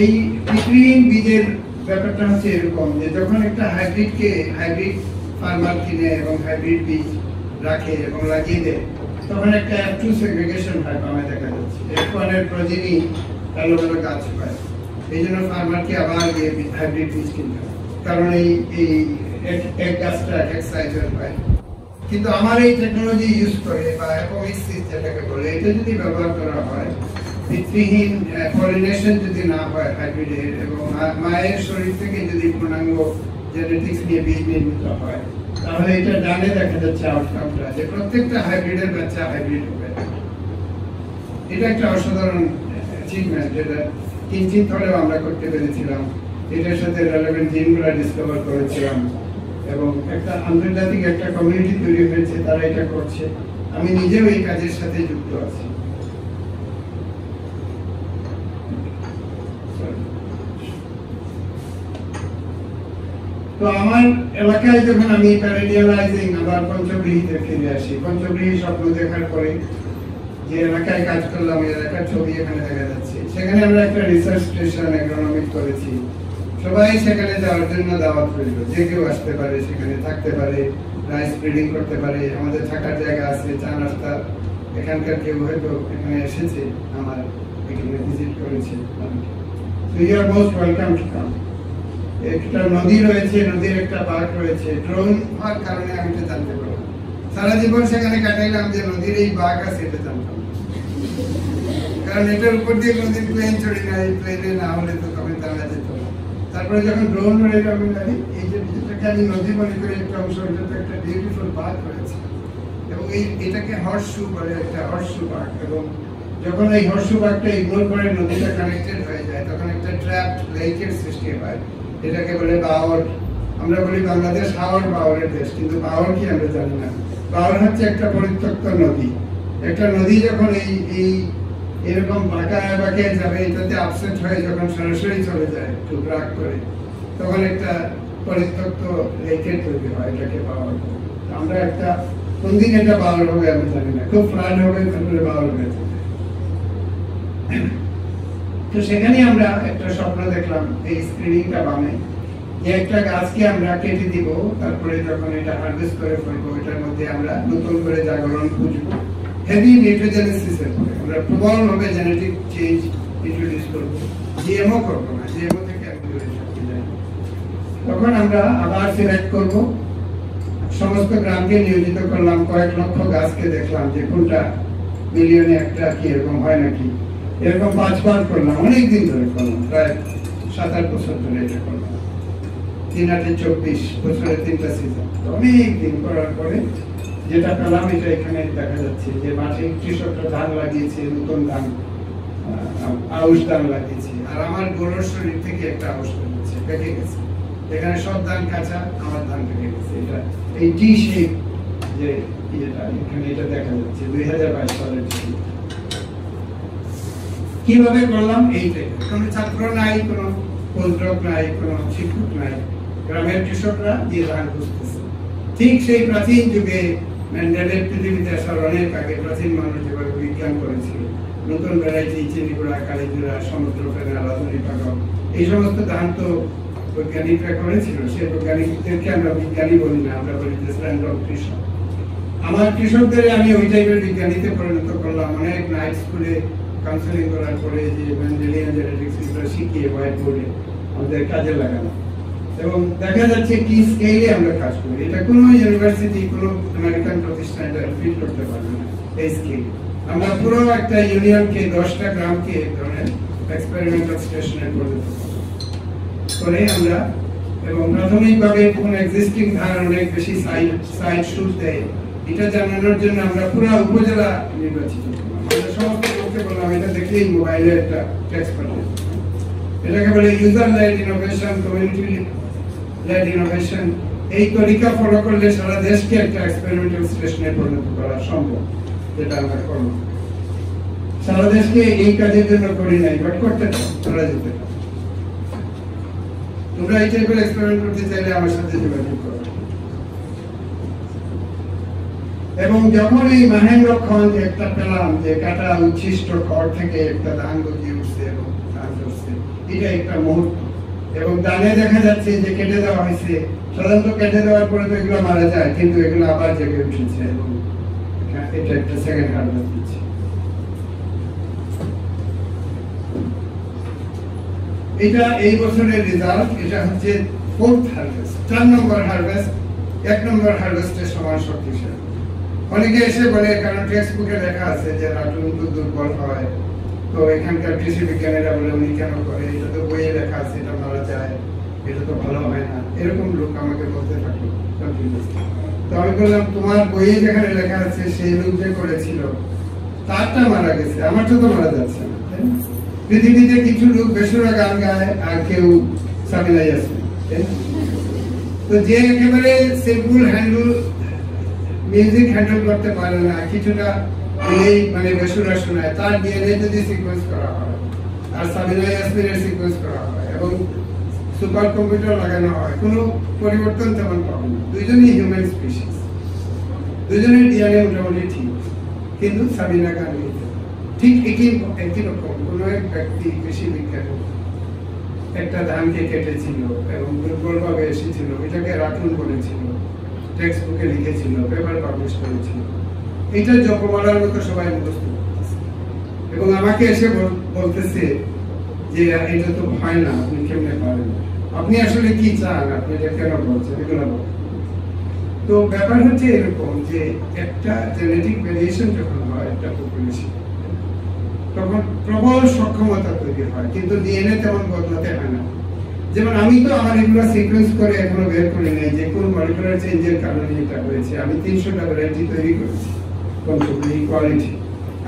এই পিতৃহীন বীজের ব্যাপারটা হচ্ছে এরকম, যে যখন একটা হাইব্রিড ফার্মার কিনে এবং হাইব্রিড বীজ রাখে এবং লাগিয়ে দেয়, তখন একটা F2 সেগ্রিগেশন হয়, বামে দেখা যাচ্ছে। F1 এর প্রজেনি কালো কালো গাছ পায়। এই জন্য ফার্মারকে আবার গিয়ে হাইব্রিড বীজ কিনতে হয়, কারণ এই এক গাছটা এক সাইজের পায়। কিন্তু আমার এই টেকনোলজি ইউজ করে, বা অ্যাপোমিক্সিস যেটাকে বলে, এটা যদি ব্যবহার করা হয়, পিতৃহীন পলিনেশন যদি না হয় হাইব্রিডের, এবং মায়ের শরীর থেকে যদি পূর্ণাঙ্গ জেনেটিক্স নিয়ে বীজ নির্মিত হয়, তাহলে এটা ডানে দেখা যাচ্ছে আউটকামটা, যে প্রত্যেকটা হাইব্রিডের বাচ্চা হাইব্রিড হবে। এটা একটা অসাধারণ অ্যাচিভমেন্ট, যেটা কিঞ্চিত হলেও আমরা করতে পেরেছিলাম। এটার সাথে রেলেভেন্ট জিনগুলো ডিসকভার করেছিলাম এবং একটা আন্তর্জাতিক একটা কমিউনিটি তৈরি হয়েছে, তারা এটা করছে। আমি নিজেও এই কাজের সাথে যুক্ত আছি। তো আমার এলাকায় যখন আমি প্যারাডিয়ালাইজিং আবার পঞ্চগৃহীতে ফিরে আসি, পঞ্চগৃহী স্বপ্ন দেখার পরে যে এলাকায় কাজ করলাম, এই এলাকার ছবি এখানে দেখা যাচ্ছে। সেখানে আমরা একটা রিসার্চ স্টেশন এগ্রোনমিক করেছি। সবাই সেখানে যাওয়ার জন্য দাওয়াত রইল, যে কেউ আসতে পারে, সেখানে থাকতে পারে, রাইস ব্রিডিং করতে পারে, আমাদের থাকার জায়গা আছে, চা নাস্তা। এখানকার কেউ হয়তো এখানে এসেছে, আমার এখানে ভিজিট করেছে। So you are most welcome to come. একটা নদী রয়েছে, নদীর একটা পার্ক রয়েছে। ড্রোন হওয়ার কারণে আমি এটা জানতে পারলাম। সারা জীবন সেখানে কাটাইলাম যে নদীর এই বাঘ আছে এটা জানতাম, কারণ এটার উপর দিয়ে কোনদিন প্লেন চড়ি না, এই প্লেনে না হলে তো তখন জানা যেত। তারপরে যখন ড্রোন উড়ে আমি জানি এই যে যেটাকে আমি নদী মনে করি একটা অংশ, এটা একটা বিউটিফুল বাঘ রয়েছে, এবং এটাকে হর্সশু বলে, একটা হর্সশু বাঘ। এবং যখন এই হর্সশু বাঘটা ইগনোর করে নদীটা কানেক্টেড হয়ে যায়, তখন একটা ট্র্যাপড লেকের সৃষ্টি হয়, এটাকে বলে বাওর। আমরা বলি বাংলাদেশ হাওর বাওরের দেশ, কিন্তু বাওর কি আমরা জানি না। বাওর হচ্ছে একটা পরিত্যক্ত নদী। একটা নদী যখন এই এরকম বাঁকা বাঁকে যাবে, এটাতে আপসেট হয়ে যখন সরাসরি চলে যায় টুকরাক করে, তখন একটা পরিত্যক্ত লেকের তৈরি হয়, এটাকে বাওর। আমরা একটা কোন দিন এটা বাওর হবে আমি জানি না, খুব ফ্লাড হবে, তারপরে বাওর হয়ে যাবে। তো সেখানে আমরা একটা স্বপ্ন দেখলাম, এই স্ক্রিনিংটা বামে, যে একটা গাছকে আমরা কেটে দিব, তারপরে যখন এটা হারভেস্ট করে ফেলবো, এটার মধ্যে আমরা নতুন করে জাগরণ খুঁজবো। হেভি নিউট্রিজেনেসিসের পরে আমরা প্রবলভাবে জেনেটিক চেঞ্জ ইন্ট্রোডিউস করবো, জিএমও করবো না, জিএমও থেকে আমি দূরে থাকতে যাই। তখন আমরা আবার সিলেক্ট করবো, সমস্ত গ্রামকে নিয়োজিত করলাম, কয়েক লক্ষ গাছকে দেখলাম যে কোনটা মিলিয়নে একটা কি এরকম হয় নাকি। এরকম 5 বার করলাম, অনেকদিন ধরে করলাম, প্রায় 7-8 বছর ধরে এটা করলাম। 3-24 বছরে 3টা সিজন, অনেক দিন করার পরে যেটা পেলাম, এটা এখানে দেখা যাচ্ছে যে মাঠে কৃষকরা ধান লাগিয়েছে, নতুন ধান, আউশ ধান লাগিয়েছে, আর আমার গরুর শরীর থেকে একটা আউশ বেরিয়েছে, পেকে গেছে। এখানে সব ধান কাঁচা, আমার ধান পেকে গেছে। এটা এই টি শেপ যে এটা এখানে এটা দেখা যাচ্ছে 2022 সালের ছবি। কিভাবে করলাম এইটাই, কোনো ছাত্র নাই, কোনো পোস্টডক নাই, কোনো শিক্ষক নাই, গ্রামের কৃষকরা দিয়ে ধান খুঁজতেছে। ঠিক সেই প্রাচীন যুগে মেন্ডেলের পৃথিবীতে আসার অনেক আগে প্রাচীন মানুষ যেভাবে বিজ্ঞান করেছিল, নতুন ভ্যারাইটি, চিনিগুড়া, কালীজুড়া, সমুদ্র ফেনা, রাজনী পাগল, এই সমস্ত ধান তো বৈজ্ঞানিকরা করেছিল। সেই বৈজ্ঞানিকদেরকে আমরা বিজ্ঞানী বলি না, আমরা বলি যে র্যান্ডম কৃষক। আমার কৃষকদের আমি ওই টাইপের বিজ্ঞানীতে পরিণত করলাম। অনেক নাইট স্কুলে কাউন্সেলিং করার পরে যে মেন্ডেলিয়ান জেনেটিক্স এগুলো শিখিয়ে হোয়াইট বোর্ডে আমাদের কাজে লাগানো, এবং দেখা যাচ্ছে কি স্কেলে আমরা কাজ করি। এটা কোনো ইউনিভার্সিটি, কোনো আমেরিকান প্রতিষ্ঠান এটা ফিট করতে পারবে না এই স্কেল। আমরা পুরো একটা ইউনিয়নকে, 10টা গ্রামকে এক ধরনের এক্সপেরিমেন্টাল স্টেশনে পরিণত করে আমরা, এবং প্রাথমিকভাবে কোন এক্সিস্টিং ধান অনেক বেশি সাইড শুট দেয়, এটা জানানোর জন্য আমরা পুরো উপজেলা নির্বাচিত করলাম। আমরা সমস্ত লোককে বললাম এটা দেখলেই মোবাইলে একটা টেক্সট পাঠাবে। এটাকে বলে user led innovation, community led innovation. এই তরিকা ফলো করলে সারা দেশকে একটা এক্সপেরিমেন্টাল স্টেশনে পরিণত করা সম্ভব, যেটা আমরা করলাম। সারা দেশকে এই কাজের জন্য করি নাই, বাট করতে করা যেতে পারে। তোমরা এই টাইপের এক্সপেরিমেন্ট করতে চাইলে আমার সাথে যোগাযোগ করো। এবং যখন এই মহেন্দ্রক্ষণ একটা পেলাম যে কাটা উচ্ছিষ্ট খড় থেকে একটা ধান গজিয়ে উঠছে এবং ধান ধরছে, এটা একটা মুহূর্ত। এবং ধানে দেখা যাচ্ছে যে কেটে দেওয়া হয়েছে, সাধারণত কেটে দেওয়ার পরে তো এগুলো মারা যায়, কিন্তু এগুলো আবার জেগে উঠেছে, এবং এটা একটা সেকেন্ড হারভেস্ট দিচ্ছে। এটা এই বছরের রেজাল্ট। এটা হচ্ছে 4th হারভেস্ট, 4 নম্বর হারভেস্ট। 1 নম্বর হারভেস্টের সমান শক্তিশালী। অনেকে এসে বলে, কারণ টেক্সট বুকে লেখা আছে যে রাটুন তো দুর্বল হয়, তো এখানকার কৃষি বিজ্ঞানীরা বলে উনি কেন করে, এটা তো বইয়ে লেখা আছে, এটা মারা যায়, এটা তো ভালো হয় না, এরকম লোক আমাকে বলতে থাকলো। তো আমি বললাম, তোমার বইয়ে যেখানে লেখা আছে সেই লোক যে করেছিল তারটা মারা গেছে, আমার তো মারা যাচ্ছে না। পৃথিবীতে কিছু লোক বেসুরা গান গায় আর কেউ সাবিলাই আছে, তো যে একেবারে সিম্পল হ্যান্ডেল মিউজিক হ্যান্ডেল করতে পারে না, কিছুটা এই মানে বেসুরা শোনায়, তার ডিএনএ যদি সিকোয়েন্স করা হয় আর সাবিনা ইয়াসমিনের সিকোয়েন্স করা হয় এবং সুপার কম্পিউটার লাগানো হয়, কোনো পরিবর্তন তেমন পাবে না। দুইজনই হিউম্যান স্পিসিস, দুজনের ডিএনএ মোটামুটি ঠিক, কিন্তু সাবিনা গান্ধী ঠিক একই রকম। কোনো এক ব্যক্তি কৃষি বিজ্ঞানী একটা ধানকে কেটেছিল এবং দুর্বলভাবে এসেছিল, এটাকে রাখুন বলেছিল, টেক্সট বুকে লিখেছিল, পেপার পাবলিশ করেছিল। এটা জপমালার মতো সবাই মুখস্থ করতেছে এবং আমাকে এসে বলতেছে যে এটা তো হয় না, আপনি কেমনে পারেন, আপনি আসলে কি চান, আপনি এটা কেন বলছেন, এগুলো বলেন। তো ব্যাপার হচ্ছে এরকম যে একটা জেনেটিক ভেরিয়েশন যখন হয় একটা পপুলেশন, তখন প্রবল সক্ষমতা তৈরি হয়, কিন্তু ডিএনএ তেমন বদলাতে হয় না। যেমন আমি তো আমার এগুলো সিকোয়েন্স করে এখনো বের করি নাই যে কোন মলিকুলার চেঞ্জের কারণে এটা হয়েছে। আমি 300টা ভ্যারাইটি তৈরি করেছি কোয়ালিটি।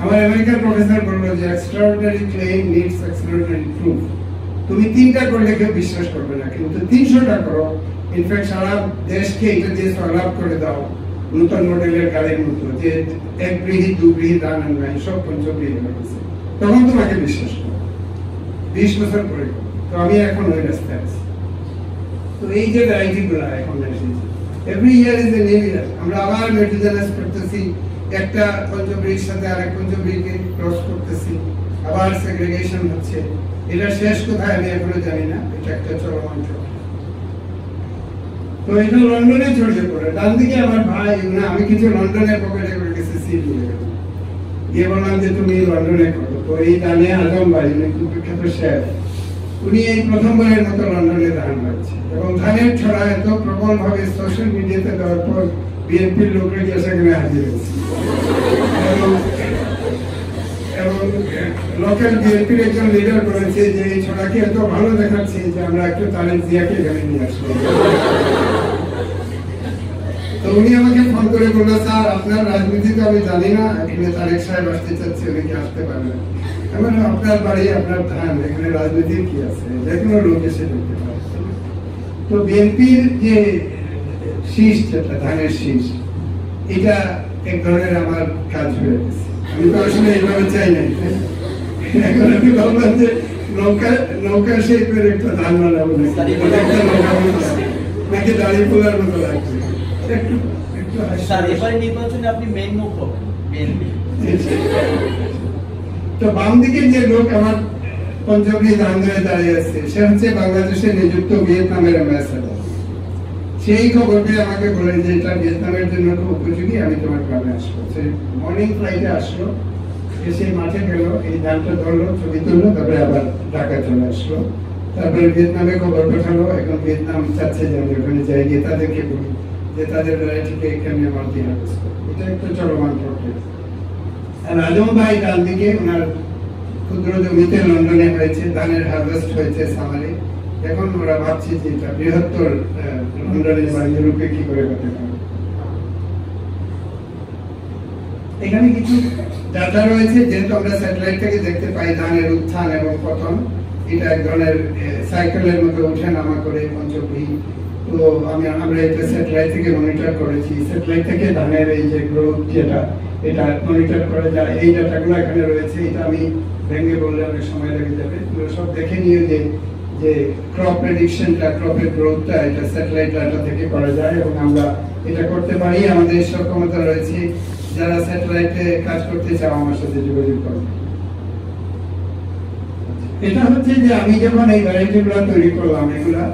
আমার আমেরিকার প্রফেসর বললো যে extraordinary claim needs extraordinary proof. তুমি 3টা করলে কেউ বিশ্বাস করবে না, কিন্তু 300টা করো, ইনফ্যাক্ট সারা দেশকে এটা দিয়ে সলভ করে দাও নতুন মডেলের গাড়ির মতো, যে এক ব্রিহি দু ব্রিহি দান নাই, সব পঞ্চব্রিহি হয়ে গেছে, তখন তোমাকে বিশ্বাস করো। 20 বছর পরে। তো আমি এখন ওই রাস্তায় আছি। তো এই যে ভ্যারাইটি গুলা এখন এসেছে, every year is a new year. আমরা আবার মেডিজেনাস করতেছি, একটা পঞ্চব্রিহির সাথে আরেক পঞ্চব্রিহিকে ক্রস করতেছি, আবার সেগ্রিগেশন হচ্ছে। এটা শেষ কোথায় আমি এখনো জানি না, এটা একটা চলমান চক্র। তো এটা লন্ডনে ছড়িয়ে পড়ে। ডান দিকে আমার ভাই, না আমি কিছু লন্ডনের পকেটে করে গেছি, সিট নিয়ে গেলাম, গিয়ে বললাম যে তুমি লন্ডনে করো। তো এই ডানে আজম ভাই, উনি খুব বিখ্যাত শেফ, উনি এই প্রথমবারের মতো লন্ডনে ধান পাচ্ছে এবং ধানের ছড়া এত প্রবল ভাবে সোশ্যাল মিডিয়াতে দেওয়ার পর বিএনপির লোকরা গিয়ে সেখানে হাজির হয়েছে এবং লোকাল বিএনপির একজন লিডার বলেছে যে এই ছড়াকে এত ভালো দেখাচ্ছে যে আমরা একটু তারেক জিয়াকে এখানে নিয়ে আসবো। তো উনি আমাকে ফোন করে বললো, স্যার আপনার রাজনীতি তো আমি জানি না, এখানে তারেক সাহেব আসতে চাচ্ছে, উনি কি আসতে পারবেন? আমার আপনার বাড়ি, আপনার ধান, এখানে রাজনীতির কি আছে, যে কোনো লোক এসে দেখতে পারে। তো বিএনপির যে শীষ, যেটা ধানের শীষ, এটা এক ধরনের আমার কাজ হয়ে গেছে। আমি তো আসলে এইভাবে চাই নাই, এখন আমি ভাবলাম যে নৌকা শেপের একটা ধান বানাবো নাকি দাঁড়িয়ে পোলার মতো লাগছে। তো বাম দিকে যে লোক আমার পঞ্চব্রিহি ধান ধরে দাঁড়িয়ে আছে, সে হচ্ছে বাংলাদেশে নিযুক্ত ভিয়েতনামের অ্যাম্বাসেডর। সেই খবর পেয়ে আমাকে বলে যে এটা ভিয়েতনামের জন্য খুব উপযোগী, আমি তোমার গ্রামে আসবো। সে মর্নিং ফ্লাইটে আসলো, এসে মাঠে গেল, এই ধানটা ধরলো, ছবি তুললো, তারপরে আবার ঢাকা চলে আসলো। তারপরে ভিয়েতনামে খবর পাঠালো। এখন ভিয়েতনাম চাচ্ছে যে আমি ওখানে যাই, গিয়ে তাদেরকে বলি যে তাদের ভ্যারাইটিকে কেমনে মাল্টি হারভেস্ট করবো। এটা একটা চলমান প্রক্রিয়া। আর আজম ভাই ডান দিকে, ওনার ক্ষুদ্র জমিতে লন্ডনে হয়েছে, ধানের হারভেস্ট হয়েছে সামারে। এখন ওরা ভাবছে যে এটা বৃহত্তর লন্ডনে বা ইউরোপে কি করে হতে পারে। এখানে কিছু ডাটা রয়েছে, যেহেতু আমরা স্যাটেলাইট থেকে দেখতে পাই ধানের উত্থান এবং পতন। এটা এক ধরনের সাইকেলের মতো ওঠা নামা করে পঞ্চব্রিহি। তো আমরা এটা স্যাটেলাইট থেকে মনিটর করেছি। স্যাটেলাইট থেকে ধানের এই যে গ্রোথ, যেটা এটা মনিটর করা যায়, এই ডাটাগুলো এখানে রয়েছে। এটা আমি ভেঙে বললে অনেক সময় লেগে যাবে। সব দেখে নিয়ে যে ক্রপ প্রেডিকশনটা, ক্রপের গ্রোথটা, এটা স্যাটেলাইট ডাটা থেকে করা যায় এবং আমরা এটা করতে পারি। আমাদের সক্ষমতা রয়েছে। যারা স্যাটেলাইটে কাজ করতে চাও আমার সাথে যোগাযোগ করবে। এটা হচ্ছে যে আমি যখন এই ভ্যারাইটিগুলো তৈরি করলাম, এগুলা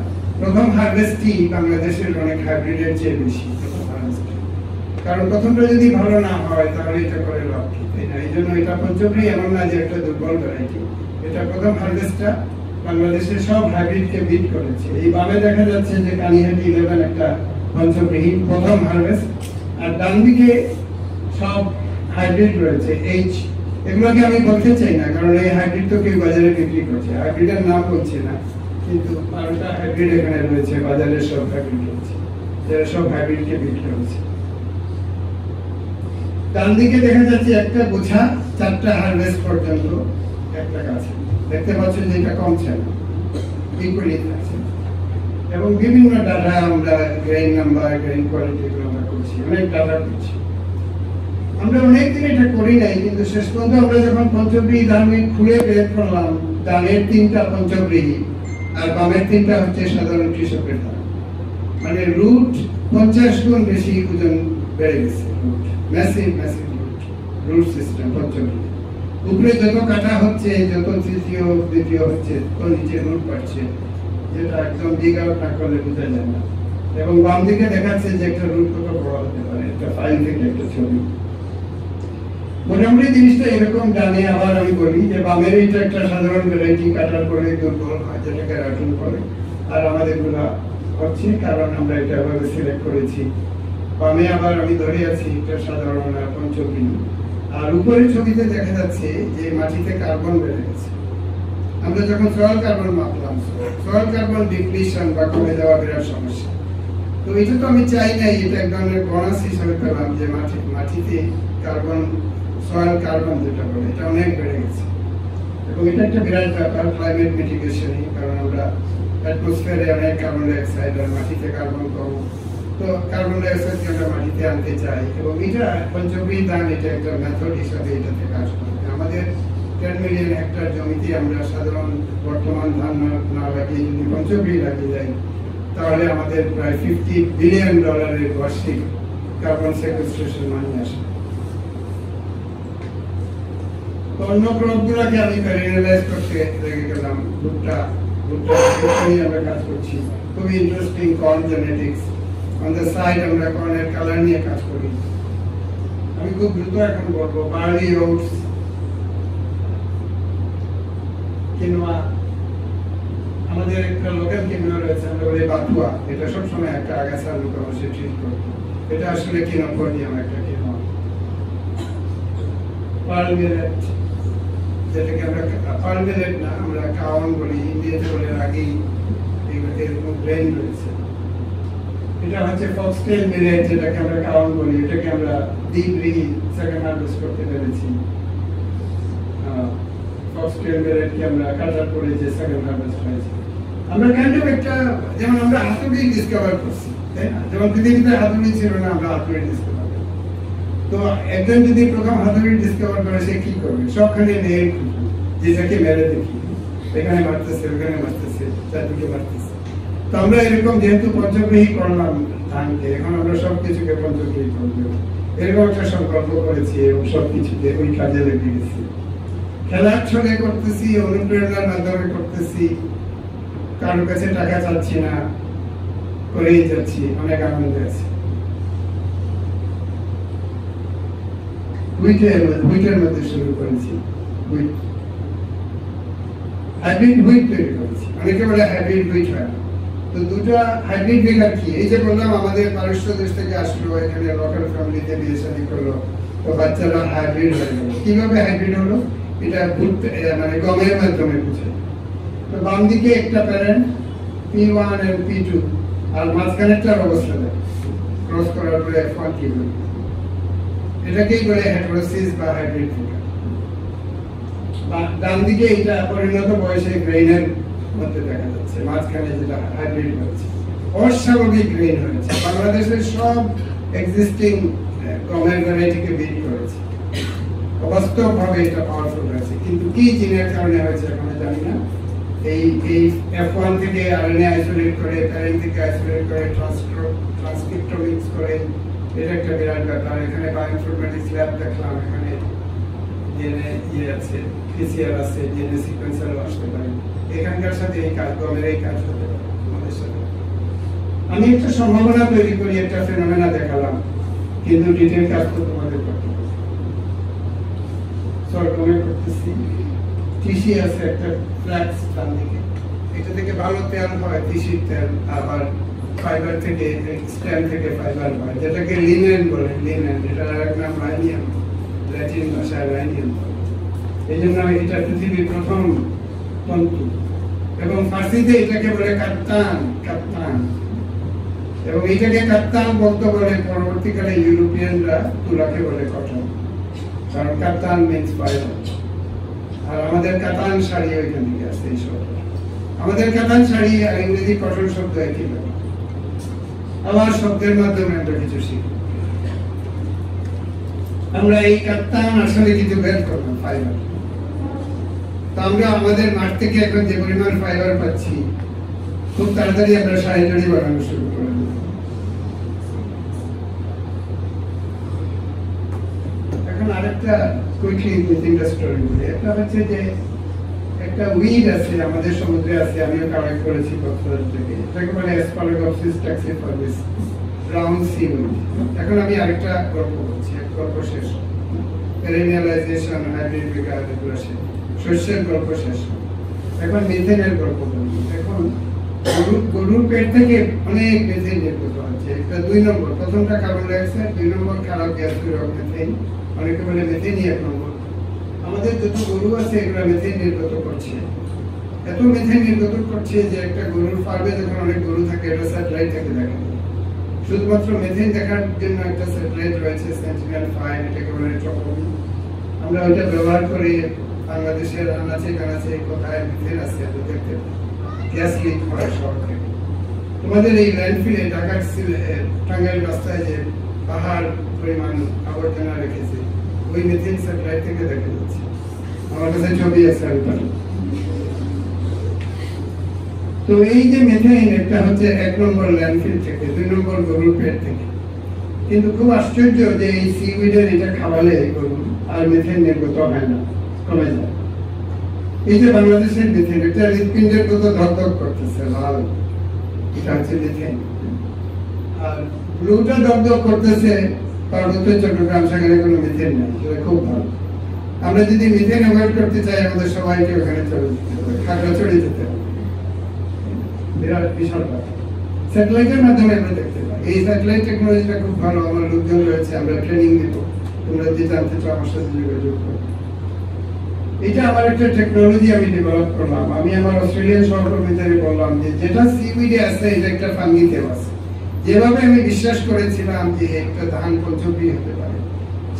প্রথম হারভেস্টই বাংলাদেশের অনেক হাইব্রিডের চেয়ে বেশি। কারণ প্রথমটা যদি ভালো না হয় তাহলে এটা করে লাভ কি, তাই না? এই জন্য এটা পঞ্চব্রিহি এমন না যে একটা দুর্বল ভ্যারাইটি। এটা প্রথম হারভেস্টটা বাংলাদেশের সব হাইব্রিডকে বিট করেছে। এই বামে দেখা যাচ্ছে যে কানিহাটি 11 একটা পঞ্চব্রিহি প্রথম হারভেস্ট, আর ডান দিকে সব হাইব্রিড রয়েছে। এগুলোকে আমি বলতে চাই না, কারণ এই হাইব্রিড তো কেউ বাজারে বিক্রি করছে, হাইব্রিডের নাম বলছে না, কিন্তু 12টা হাইব্রিড এখানে রয়েছে, বাজারে সব হাইব্রিড রয়েছে, যারা সব হাইব্রিডকে বিক্রি করেছে। ডান দিকে দেখা যাচ্ছে একটা গোছা 4টা হারভেস্ট পর্যন্ত একটা গাছে। দেখতে পাচ্ছেন যে এটা কমছে না, বিপরীত আছে। এবং বিভিন্ন ডাটা আমরা গ্রেইন নাম্বার, গ্রেইন কোয়ালিটি আমরা করছি, অনেক ডাটা করছি। আমরা অনেকদিন এটা করি নাই, কিন্তু শেষ পর্যন্ত আমরা যখন পঞ্চব্রিহি ধান খুলে বের করলাম, ধানের 3টা পঞ্চব্রিহি, আর বামের 3টা হচ্ছে সাধারণ কৃষকের ধান। মানে রুট 50 গুণ বেশি ওজন বেড়ে গেছে। রুট ম্যাসিভ রুট সিস্টেম পঞ্চমী। উপরে যত কাটা হচ্ছে, যত তৃতীয় দ্বিতীয় হচ্ছে, তো নিচে রুট বাড়ছে, যেটা একদম দিক আউট না করলে বোঝা যায় না। এবং বাম দিকে দেখাচ্ছে যে একটা রুট কত বড় হতে পারে, একটা ফাইল থেকে একটা ছবি। মোটামুটি জিনিসটা এরকম জানে। আবার আমি বলি যে বামের এইটা একটা সাধারণ ভ্যারাইটি, কাটার পরে দুর্বল হয়, যেটাকে রাটুন করে। আর আমাদের গুলা হচ্ছে কারণ আমরা এটা ভাবে সিলেক্ট করেছি। বামে আবার আমি ধরে আছি একটা সাধারণ পঞ্চগ্রীন। আর উপরের ছবিতে দেখা যাচ্ছে যে মাটিতে কার্বন বেড়ে গেছে। আমরা যখন সয়েল কার্বন মাপলাম, সয়েল কার্বন ডিপ্লিশন বা কমে যাওয়া বিরাট সমস্যা। তো এটা তো আমি চাই নাই, এটা এক ধরনের বোনাস হিসাবে পেলাম যে মাটিতে কার্বন, সয়েল কার্বন যেটা বলে, এটা অনেক বেড়ে গেছে। এবং এটা একটা বিরাট ব্যাপার ক্লাইমেট মিটিগেশনে, কারণ আমরা অ্যাটমসফিয়ারে অনেক কার্বন ডাইঅক্সাইড আর মাটিতে কার্বন কম। তো কার্বন ডাইঅক্সাইডকে আমরা মাটিতে আনতে চাই, এবং এটা পঞ্চগ্রীন ধান এটা একটা মেথড হিসাবে এটাতে কাজ করবে। আমাদের 10 মিলিয়ন হেক্টর জমিতে আমরা সাধারণ বর্তমান ধান না লাগিয়ে যদি পঞ্চগ্রীন লাগিয়ে যাই, তাহলে আমাদের প্রায় $50 বিলিয়ন বার্ষিক কার্বন সেকুয়েস্ট্রেশন মানি আসে। অন্য ক্রপগুলোকে আমি প্যারালাইজ করতে লেগে গেলাম। ভুট্টা নিয়ে আমরা কাজ করছি, খুবই interesting. Corn genetics on the side আমরা কর্নের কালার নিয়ে কাজ করি। আমি খুব দ্রুত এখন বলবো বার্লি, ওটস, কিনোয়া। আমাদের একটা লোকাল কিনোয়া রয়েছে, আমরা বলি বাতুয়া। এটা সবসময় একটা আগাছার লোক অবশ্যই ট্রিট করতো। এটা আসলে কিনোপোডিয়াম একটা কিনোয়া। পার্ল মিলেট, যেটাকে আমরা পার্ল মিলেট না, আমরা কাওন বলি, ইন্ডিয়াতে বলে আগেই এরকম গ্রেন রয়েছে। এটা হচ্ছে ফক্সটেল মিলেট, যেটাকে আমরা কাওন বলি। এটাকে আমরা ডিপলি সেকেন্ড হারভেস্ট করতে পেরেছি। ফক্সটেল মিলেটকে আমরা কাটার পরে যে সেকেন্ড হারভেস্ট হয়েছে, আমরা কাইন্ড অফ একটা, যেমন আমরা হাতুড়ি ডিসকভার করছি, তাই না? যেমন পৃথিবীতে হাতুড়ি ছিল না, আমরা হাতুড়ি ডিসকভার করি। তো একজন যদি প্রথম হাতুড়ি ডিসকভার করে, সে কি করবে? সবখানে নেই যেটাকে মেরে দেখি, এখানে মারতেছে, ওখানে মারতেছে, চারদিকে মারতেছে। তো আমরা এরকম যেহেতু পঞ্চগ্রহী করলাম ধানকে, এখন আমরা সবকিছুকে পঞ্চগ্রহী করবো, এরকম একটা সংকল্প করেছি এবং সবকিছুকে ওই কাজে লেগে গেছি। খেলার ছলে করতেছি, অনুপ্রেরণার মাধ্যমে করতেছি, কারোর কাছে টাকা চাচ্ছি না, করেই যাচ্ছি, অনেক আনন্দ আছে। হুইটের মধ্যে শুরু করেছি, হাইব্রিড হুইট তৈরি করেছি। অনেকে বলে হাইব্রিড হুইট হয় না। তো দুটো হাইব্রিড ভেগার কি? এই যে বললাম আমাদের পারস্য দেশ থেকে আসলো, এখানে লোকাল ফ্যামিলিতে বিয়ে শাদী করলো, তো বাচ্চারা হাইব্রিড হয়ে গেল। কিভাবে হাইব্রিড হলো? এটা মানে গমের মাধ্যমে বুঝে। তো বাম দিকে একটা প্যারেন্ট P1 এবং P2, আর মাঝখানেরটার অবস্থা দেয় ক্রস করার পরে F1 কি বলে, এটাকেই বলে হেটেরোসিস বা হাইব্রিড ভেগার। ডান দিকে এটা পরিণত বয়সে গ্রেইনের মধ্যে দেখা যাচ্ছে, মাঝখানে যেটা হাইব্রিড হচ্ছে অস্বাভাবিক গ্রেইন হয়েছে। বাংলাদেশের সব এক্সিস্টিং গমের ভ্যারাইটিকে বিট করেছে, বাস্তবভাবে এটা পাওয়ারফুল হয়েছে। কিন্তু কি জিনের কারণে হয়েছে এখনো জানি না। এই F1 থেকে আরএনএ আইসোলেট করে, প্যারেন্ট থেকে আইসোলেট করে, ট্রান্সক্রিপ্টোমিক্স করে, এটা একটা বিরাট ব্যাপার। এখানে বায়োইনফরমেটিক্স ল্যাব দেখলাম, এখানে ডিএনএ আছে, পিসিআর আছে, ডিএনএ সিকোয়েন্সারও আসতে পারে। এখানকার সাথে এই কাজ, গমের এই কাজ হতে পারে আমাদের সাথে। আমি একটা সম্ভাবনা তৈরি করি, একটা ফেনোমেনা দেখালাম, কিন্তু ডিটেল কাজ তো তোমাদের করতে হবে। সরগমে করতেছি, তিসি আছে একটা ফ্ল্যাক্স ডান দিকে, এটা থেকে ভালো তেল হয়, তিসির তেল। আবার ফাইবার থেকে, স্টেম থেকে ফাইবার হয়, যেটাকে লিনেন বলে। লিনেন, এটার আরেক নাম রাইনিয়াম, ল্যাটিন ভাষায় রাইনিয়াম। এই জন্য এটা পৃথিবীর প্রথম তন্তু, এবং ফার্সিতে এটাকে বলে কাপ্তান। এবং এটাকে কাপ্তান বলতে বলে পরবর্তীকালে ইউরোপিয়ানরা তুলাকে বলে কটন, কারণ কাপ্তান মিন্স ফাইবার। আর আমাদের কাতান শাড়ি ওইখান থেকে আসছে। এই শব্দ আমাদের কাতান শাড়ি আর ইংরেজি কটন শব্দ একই ব্যাপার। আবার শব্দের মাধ্যমে আমরা কিছু শিখি। আমরা এই কাপ্তান আসলে কিছু বের করলাম ফাইবার। তো আমরা আমাদের মাঠ থেকে এখন যে পরিমাণ ফাইবার পাচ্ছি, খুব তাড়াতাড়ি আমরা শাড়ি টাড়ি বানানো শুরু করে দেব। এখন আরেকটা কুইকলি মিটিংটা স্টোরি বলি। একটা হচ্ছে যে একটা উইড আছে আমাদের সমুদ্রে আছে, আমিও কালেক্ট করেছি কক্সবাজার থেকে, এটাকে বলে অ্যাসপারাগাপসিস ট্যাক্সিফার্বিস, ব্রাউন সি উইড। এখন আমি আরেকটা গল্প বলছি, এক গল্প শেষ, পেরেনিয়ালাইজেশন, হাইব্রিড বিকাশ, এগুলো শেষ, শস্যের গল্প শেষ। এখন মিথেনের গল্প বলি। এখন গরুর পেট থেকে অনেক মিথেন নির্গত হচ্ছে। একটা 2 নম্বর, প্রথমটা কার্বন ডাইঅক্সাইড, 2 নম্বর খারাপ গ্যাস মিথেন, অনেকে বলে মিথেনই 1 নম্বর। আমাদের যত গরু আছে এগুলো মিথেন নির্গত করছে, এত মিথেন নির্গত করছে যে একটা গরুর ফার্মে যখন অনেক গরু থাকে, এটা স্যাটেলাইট থেকে দেখা যায়। শুধুমাত্র মিথেন দেখার জন্য একটা স্যাটেলাইট রয়েছে, সেন্টিনেল-5, এটাকে বলে ট্রপোমি। আমরা ওইটা ব্যবহার করে বাংলাদেশের আনাচে কানাচে কোথায় মিথেন আছে আমরা দেখতে পাই, গ্যাস লিক হয় শহর থেকে। তোমাদের এই ল্যান্ডফিলে ঢাকার টাঙ্গাইল রাস্তায় যে পাহাড় পরিমাণ আবর্জনা রেখেছে, ওই মিথেন স্যাটেলাইট থেকে দেখা যাচ্ছে। আমার কাছে ছবি আছে। তো এই যে মিথেন, একটা হচ্ছে 1 নম্বর ল্যান্ডফিল থেকে, 2 নম্বর গরুর পেট থেকে। কিন্তু খুব আশ্চর্য যে এই সিউইডের এটা খাওয়ালে গরু আর মিথেন নির্গত হয় না, কমে যায়। এই যে বাংলাদেশের মিথেন, এটা হৃৎপিণ্ডের মতো ধকধক করতেছে, লাল, এটা হচ্ছে মিথেন। আর ব্লুটা ধকধক করতেছে পার্বত্য চট্টগ্রাম, সেখানে কোনো মিথেন নেই, এটা খুব ভালো। আমরা যদি মিথেন অ্যাভয়েড করতে চাই, আমাদের সবাইকে ওখানে চলে যেতে হবে, খাগড়াছড়ি যেতে হবে। বিরাট বিশাল ব্যাপার। স্যাটেলাইটের মাধ্যমে আমরা দেখতে পাই। এই স্যাটেলাইট টেকনোলজিটা খুব ভালো, আমার লোকজন রয়েছে, আমরা ট্রেনিং দিব। তোমরা যে জানতে চাও আমার সাথে যোগাযোগ করো। এটা আমার একটা টেকনোলজি আমি ডেভেলপ করলাম। আমি আমার অস্ট্রেলিয়ান সহকর্মীদের বললাম যে যেটা সিউইডে আছে এটা একটা ফাঙ্গিতেও আছে। যেভাবে আমি বিশ্বাস করেছিলাম যে একটা ধান পঞ্চবী হতে পারে,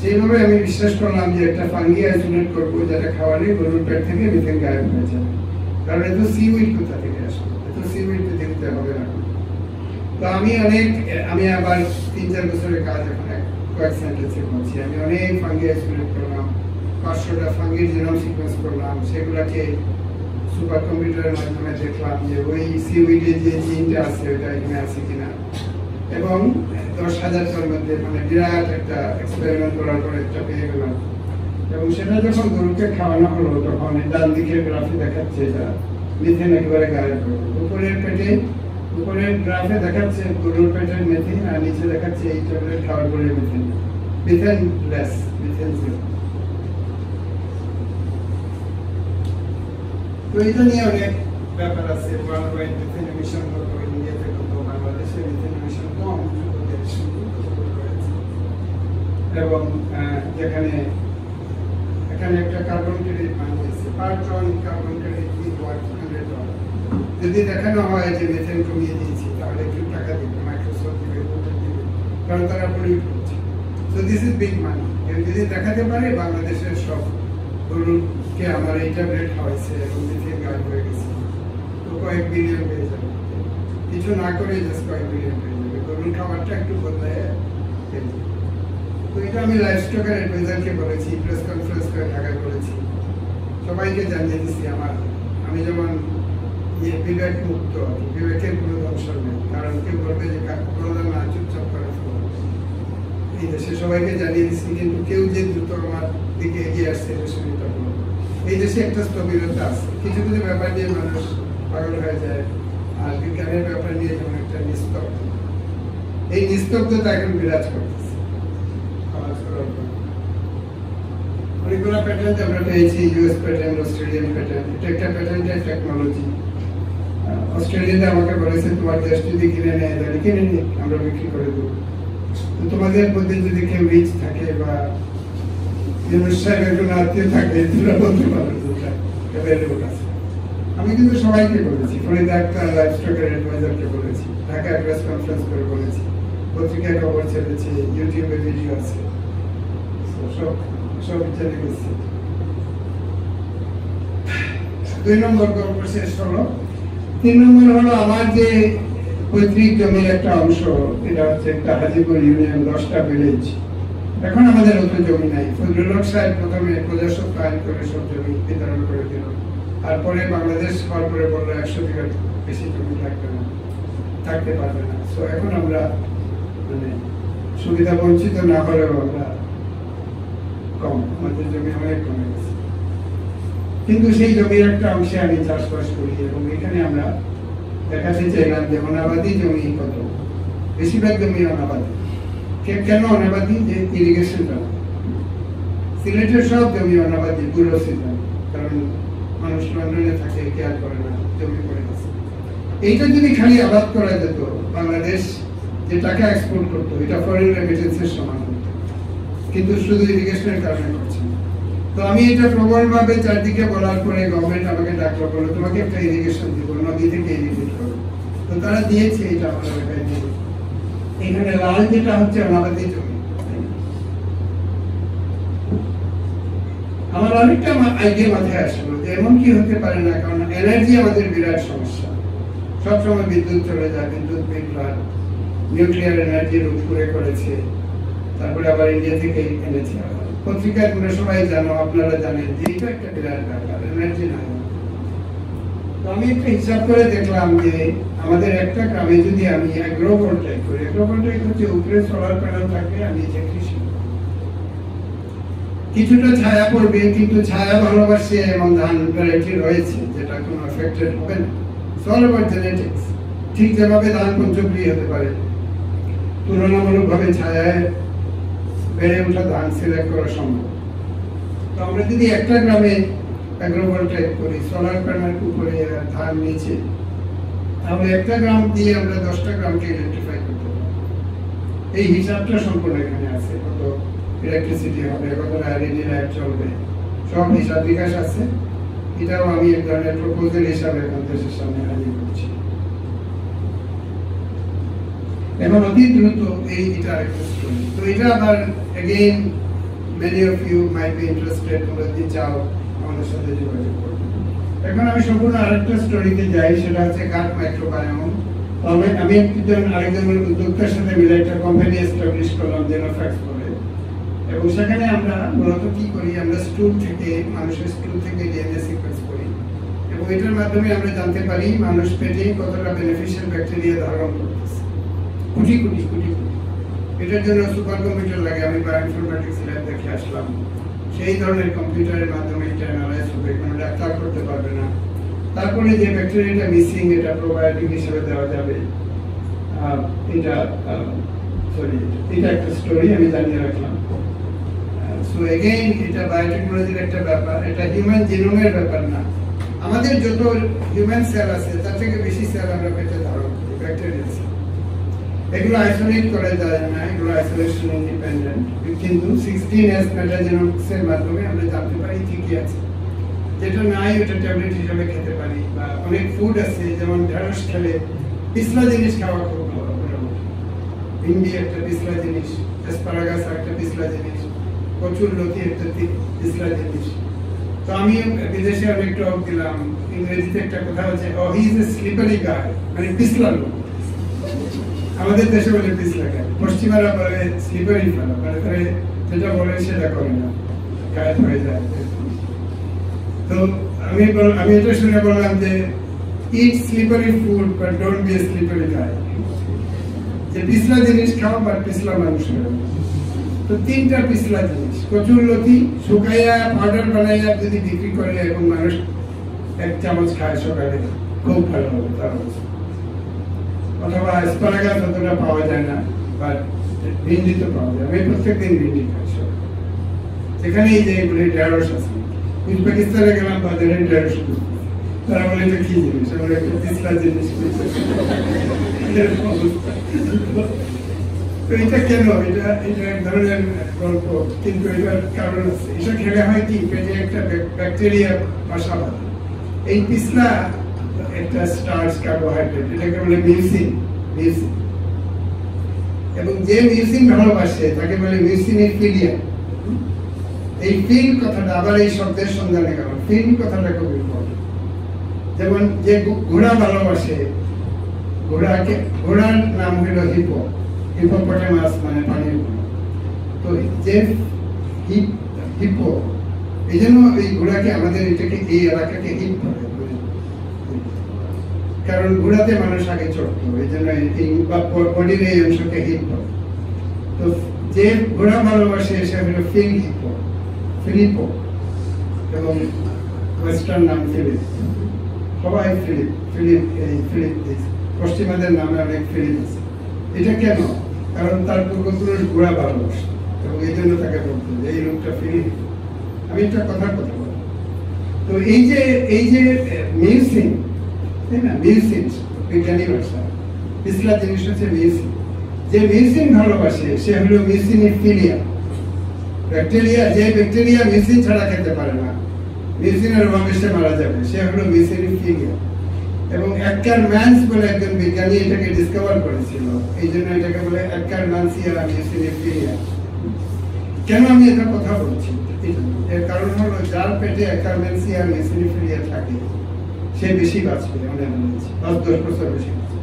সেইভাবে আমি বিশ্বাস করলাম যে একটা ফাঙ্গি আইসোলেট করবো, যেটা খাওয়ালে গরুর পেট থেকে মিথেন গায়েব হয়ে যাবে। কারণ এত সিউইড কোথা থেকে আসবে, এত সিউইড দেখতে হবে না। তো আমি আবার 3-4 বছরের কাজ এখন কয়েক সেন্টেন্সে করছি। আমি অনেক ফাঙ্গি আইসোলেট করলাম, 500টা ফাঙ্গির জিনোম সিকোয়েন্স করলাম, সেগুলোকে সুপার কম্পিউটারের মাধ্যমে দেখলাম যে ওই সিউইডে যে জিনটা আছে ওটা এখানে আছে কিনা। এবং 10,000 টার মধ্যে মানে বিরাট একটা এক্সপেরিমেন্ট করার পরে একটা পেয়ে গেলাম। এবং সেটা যখন গরুকে খাওয়ানো হলো, তখন ডান দিকের গ্রাফে দেখাচ্ছে এটা মিথেন একেবারে গায়েব হয়ে গেল। উপরের গ্রাফে দেখাচ্ছে গরুর পেটের মিথেন, আর নিচে দেখাচ্ছে এই ট্যাবলেট খাওয়ার পরে মিথেন লেস, মিথেন জিরো। তো এটা নিয়ে অনেক ব্যাপার আছে। ওয়ার্ল্ড ওয়াইড মিথেন এমিশন কত, ইন্ডিয়াতে কত, বাংলাদেশে মিথেন এমিশন কম, এবং যেখানে এখানে একটা কার্বন ক্রেডিট বানিয়েছে, পার টন কার্বন ক্রেডিট $100। যদি দেখানো হয় যে মিথেন কমিয়ে দিয়েছি, তাহলে একটু টাকা দিবে, মাইক্রোসফট দিবে, গুগল দিবে, কারণ তারা পলিউট করছে। সো দিস ইজ বিগ মানি। যদি দেখাতে পারে বাংলাদেশের সব গরুকে আমার এই ট্যাবলেট খাওয়াইছে এবং মিথেন গায়েব হয়ে গেছে, তো কয়েক বিলিয়ন পেয়ে যাবে। কিছু না করে জাস্ট কয়েক বিলিয়ন পেয়ে যাবে, গরুর খাবারটা একটু বদলায়। তো এটা আমি লাইফ স্টকের অ্যাডভাইজারকে বলেছি, প্রেস কনফারেন্স করে ঢাকায় বলেছি, সবাইকে জানিয়ে দিচ্ছি। আমি যেমন বিবেক মুক্ত, বিবেকের কোনো দংশন নেই, কারণ কেউ বলবে যে প্রধান না, চুপচাপ করে এই দেশে সবাইকে জানিয়ে দিচ্ছি। কিন্তু কেউ যে দ্রুত আমার দিকে এগিয়ে আসছে এটা সুবিধা করবো। এই দেশে একটা স্থবিরতা আছে, কিছু কিছু ব্যাপার নিয়ে মানুষ পাগল হয়ে যায়, আর বিজ্ঞানের ব্যাপার নিয়ে যেমন একটা নিস্তব্ধ, এই নিস্তব্ধতা এখন বিরাজ করতেছে। অনেকগুলো প্যাটেন্ট আমরা পেয়েছি, ইউএস প্যাটেন্ট, অস্ট্রেলিয়ান প্যাটেন্ট। এটা একটা প্যাটেন্টের টেকনোলজি। অস্ট্রেলিয়াতে আমাকে বলেছে তোমার দেশ যদি কিনে নেয় তাহলে কিনে নিই, আমরা বিক্রি করে দেবো। তো তোমাদের মধ্যে যদি কেউ রিচ থাকে বা একজন আত্মীয় থাকে, তোমরা বলতে পারো অ্যাভেলেবল আছে। আমি কিন্তু সবাইকে বলেছি, ফরিদা আক্তার লাইফ স্টকের অ্যাডভাইজারকে বলেছি, ঢাকায় প্রেস কনফারেন্স করে বলেছি, পত্রিকায় খবর ছেড়েছি, ইউটিউবে ভিডিও আছে, সব চলে গেছে। 2 নম্বর গল্প শেষ হলো। 3 নম্বর হলো আমার যে পৈতৃক জমির একটা অংশ, এটা হচ্ছে একটা হাজিপুর ইউনিয়ন, 10টা ভিলেজ। এখন আমাদের অত জমি নাই। ফজলুল হক সাহেব প্রথমে প্রজাস্বত্ব আইন করে সব জমি বিতরণ করে দিল। আর পরে বাংলাদেশ হওয়ার পরে বললো 100 বিঘার বেশি জমি থাকবে না, থাকতে পারবে না। সো এখন আমরা মানে সুবিধা বঞ্চিত না হলেও আমরা কম, আমাদের জমি অনেক কমে গেছে। কিন্তু সেই জমির একটা অংশে আমি চাষবাস করি এবং এখানে আমরা দেখাতে চাইলাম যে অনাবাদি জমি কত, বেশিরভাগ জমি অনাবাদি। কেন অনাবাদি? যে ইরিগেশনটা, সিলেটের সব জমি অনাবাদি পুরো সিজন, কারণ মানুষ লন্ডনে থাকে, কেয়ার করে না, জমি পড়ে গেছে। এইটা যদি খালি আবাদ করা যেত, বাংলাদেশ যে টাকা এক্সপোর্ট করতো এটা ফরেন রেমিটেন্সের সমান হতো, কিন্তু শুধু ইরিগেশনের কারণে করছে না। তো আমি এটা প্রবলভাবে চারদিকে বলার পরে গভর্নমেন্ট আমাকে ডাকলো, বললো তোমাকে একটা ইরিগেশন দিব, নদী থেকে ইরিগেট করো। তো তারা দিয়েছে, এটা আমরা দেখাই দিব। এখানে লাল যেটা হচ্ছে অনাবাদি জমি। আমার অনেকটা আইডিয়া মাথায় আসলো যে এমন কি হতে পারে না, কারণ এনার্জি আমাদের বিরাট সমস্যা, সবসময় বিদ্যুৎ চলে যায়, বিদ্যুৎ বিপ্লব, নিউক্লিয়ার এনার্জির উপরে করেছে, তারপরে আবার ইন্ডিয়া থেকে এনেছে। পত্রিকায় তোমরা সবাই জানো, আপনারা জানেন যে এটা একটা বিরাট ব্যাপার, এনার্জি নাই। তো আমি একটা হিসাব করে দেখলাম যে আমাদের একটা গ্রামে যদি আমি অ্যাগ্রোভোল্টাইক করি, অ্যাগ্রোভোল্টাইক হচ্ছে উপরে সোলার প্যানেল থাকবে আর নিচে কৃষি, কিছুটা ছায়া পড়বে, কিন্তু ছায়া ভালোবাসে এমন ধান ভ্যারাইটি রয়েছে যেটা কোনো এফেক্টেড হবে না। সল ওভার জেনেটিক্স, ঠিক যেভাবে ধান পঞ্চক্রিয় হতে পারে, তুলনামূলকভাবে ছায়ায় বেড়ে ওঠা ধান সিলেক্ট করা সম্ভব। তো আমরা যদি একটা গ্রামে অ্যাগ্রোভোল্টাইক করি, সোলার প্যানেল উপরে আর ধান নিচে, তাহলে একটা গ্রাম দিয়ে আমরা 10টা গ্রামকে ইলেকট্রিফাই করতে পারি। এই হিসাবটা সম্পূর্ণ এখানে আছে, কত ইলেকট্রিসিটি হবে, কত আইডি লাইট চলবে, সব হিসাব বিকাশ আছে। এটাও আমি এক ধরনের প্রপোজাল হিসাবে এখন দেশের সামনে হাজির করছি। এখন অতি দ্রুত এটা একটা স্টোরি। তো এটা আবার again many of you might be interested, তোমরা যদি চাও আমাদের সাথে যোগাযোগ করবে। এখন আমি সম্পূর্ণ আরেকটা স্টোরিতে যাই, সেটা হচ্ছে কাঠ মাইক্রোবায়োম। আমি আরেকজনের উদ্যোক্তার সাথে মিলে একটা কোম্পানি এস্টাবলিশ করলাম, জেনোফ্যাক্স বলে। এবং সেখানে আমরা মূলত কি করি, আমরা স্টুল থেকে, মানুষের স্টুল থেকে ডিএনএ সিকোয়েন্স করি এবং এটার মাধ্যমে আমরা জানতে পারি মানুষ পেটে কতটা বেনিফিশিয়াল ব্যাকটেরিয়া ধারণ করতেছে, কোটি কোটি কোটি কোটি। এটার জন্য সুপার কম্পিউটার লাগে। আমি বায়োইনফরমেটিক্স ল্যাব দেখে আসলাম, সেই ধরনের কম্পিউটারের মাধ্যমে এটা অ্যানালাইজ হবে, কোনো ডাক্তার করতে পারবে না। তারপরে যে ব্যাকটেরিয়াটা মিসিং, এটা প্রোবায়োটিক হিসেবে দেওয়া যাবে। এটা একটা স্টোরি আমি জানিয়ে রাখলাম। সো এগেইন এটা বায়োটেকনোলজির একটা ব্যাপার, এটা হিউম্যান জিনোমের ব্যাপার না। আমাদের যত হিউম্যান সেল আছে তার থেকে বেশি সেল আমরা পেটে ধারণ করি, ব্যাকটেরিয়া সেল। এগুলো আইসোলেট করা যায় না, এগুলো আইসোলেশন ইন্ডিপেন্ডেন্ট, কিন্তু 16S মেটাজেনোমিক্সের মাধ্যমে আমরা জানতে পারি কি কি আছে। যেটা নাই ওটা ট্যাবলেট হিসেবে খেতে পারি। বা অনেক ফুড আছে, যেমন ঢেঁড়স খেলে পিছলা জিনিস খাওয়া খুব ভালো, ভিন্ডি একটা পিছলা জিনিস, অ্যাসপারাগাস একটা পিছলা জিনিস, কচুর লতি একটা পিছলা জিনিস। তো আমি বিদেশে অনেক টক দিলাম, ইংরেজিতে একটা কথা হচ্ছে হি ইজ এ স্লিপারি গাই, মানে পিছলা লোক। আমাদের দেশে বলে পিছলা গাই, পশ্চিমারা বলে স্লিপারি ফেলা, মানে তারা যেটা বলে সেটা করে না, গায়ে হয়ে যায়। তো আমি এটা শুনে বললাম যে it slippery food but don't be a slippery guy, যে পিছলা জিনিস খাও বাট পিছলা মানুষ হয়। তো 3টা পিছলা জিনিস, কচুর লতি শুকাইয়া পাউডার বানাইয়া যদি বিক্রি করে এবং মানুষ 1 চামচ খায় সকালে, খুব ভালো হবে তার অবস্থা। অথবা অ্যাসপারাগাস অতটা পাওয়া যায় না, বাট ভিন্ডি তো পাওয়া যায়। আমি প্রত্যেকদিন ভিন্ডি খাই সকালে। সেখানে এই যে এগুলি ঢেঁড়স আছে, উজবেকিস্তানে গেলাম, বাজারে ঢেঁড়স, তারা বলে এটা কি জিনিস, আমরা একটা পিছলা জিনিস। তো এটা কেন, এটা এক ধরনের গল্প, কিন্তু এটার কারণ আছে। এটা খেলে হয় কি, পেটে একটা ব্যাকটেরিয়া বাসা বাঁধে। এই পিছলা একটা স্টার্চ কার্বোহাইড্রেট, এটাকে বলে মিউসিন। এবং যে মিউসিন ভালোবাসে তাকে বলে মিউসিনের ফিলিয়া। এই ফিল কথাটা আবার এই শব্দের সন্ধানে গেল, ফিল কথাটা খুব ইম্পর্টেন্ট। যেমন যে ঘোড়া ভালোবাসে, ঘোড়ার নাম হইল হিপো, হিপোপটেমাস মানে পানির ঘোড়া। তো যে হিপো, এই জন্য এই ঘোড়াকে আমাদের এটাকে এই এলাকাকে হিট করে, কারণ ঘোড়াতে মানুষ আগে চড়তো, এই জন্য বডির এই অংশকে হিট করে। তো যে ঘোড়া ভালোবাসে সে হলো ফিলিপো, এবং ওয়েস্টার্ন নাম ফিলিপ, সবাই ফিলিপ, পশ্চিমাদের নামে অনেক ফিলিপ আছে। এটা কেন? কারণ তার পূর্বপুরুষ ঘোড়া ভালোবাসে এবং এই জন্য তাকে বলতো যে এই লোকটা ফিলিপ। আমি একটা কথা বলবো, তো এই যে মিউসিন, তাই না, মিউসিন বিজ্ঞানী ভাষা, পিছলা জিনিস হচ্ছে মিউসিন। যে মিউসিন ভালোবাসে সে হলো মিউসিনিফিলিয়া। ব্যাকটেরিয়া, যে ব্যাকটেরিয়া মিউসিন ছাড়া খেতে পারে না, মিউসিনের অভাবে সে মারা যাবে, সে হলো মিউসিনিফিলিয়া। এবং অ্যাকারম্যানস বলে একজন বিজ্ঞানী এটাকে ডিসকভার করেছিল, এই জন্য এটাকে বলে অ্যাকারম্যানসিয়া মিউসিনিফিলিয়া। কেন আমি এটা কথা বলছি? এর কারণ হলো যার পেটে অ্যাকারম্যানসিয়া মিউসিনিফিলিয়া থাকে সে বেশি বাঁচবে, অনেক 10 বছর বেশি বাঁচবে।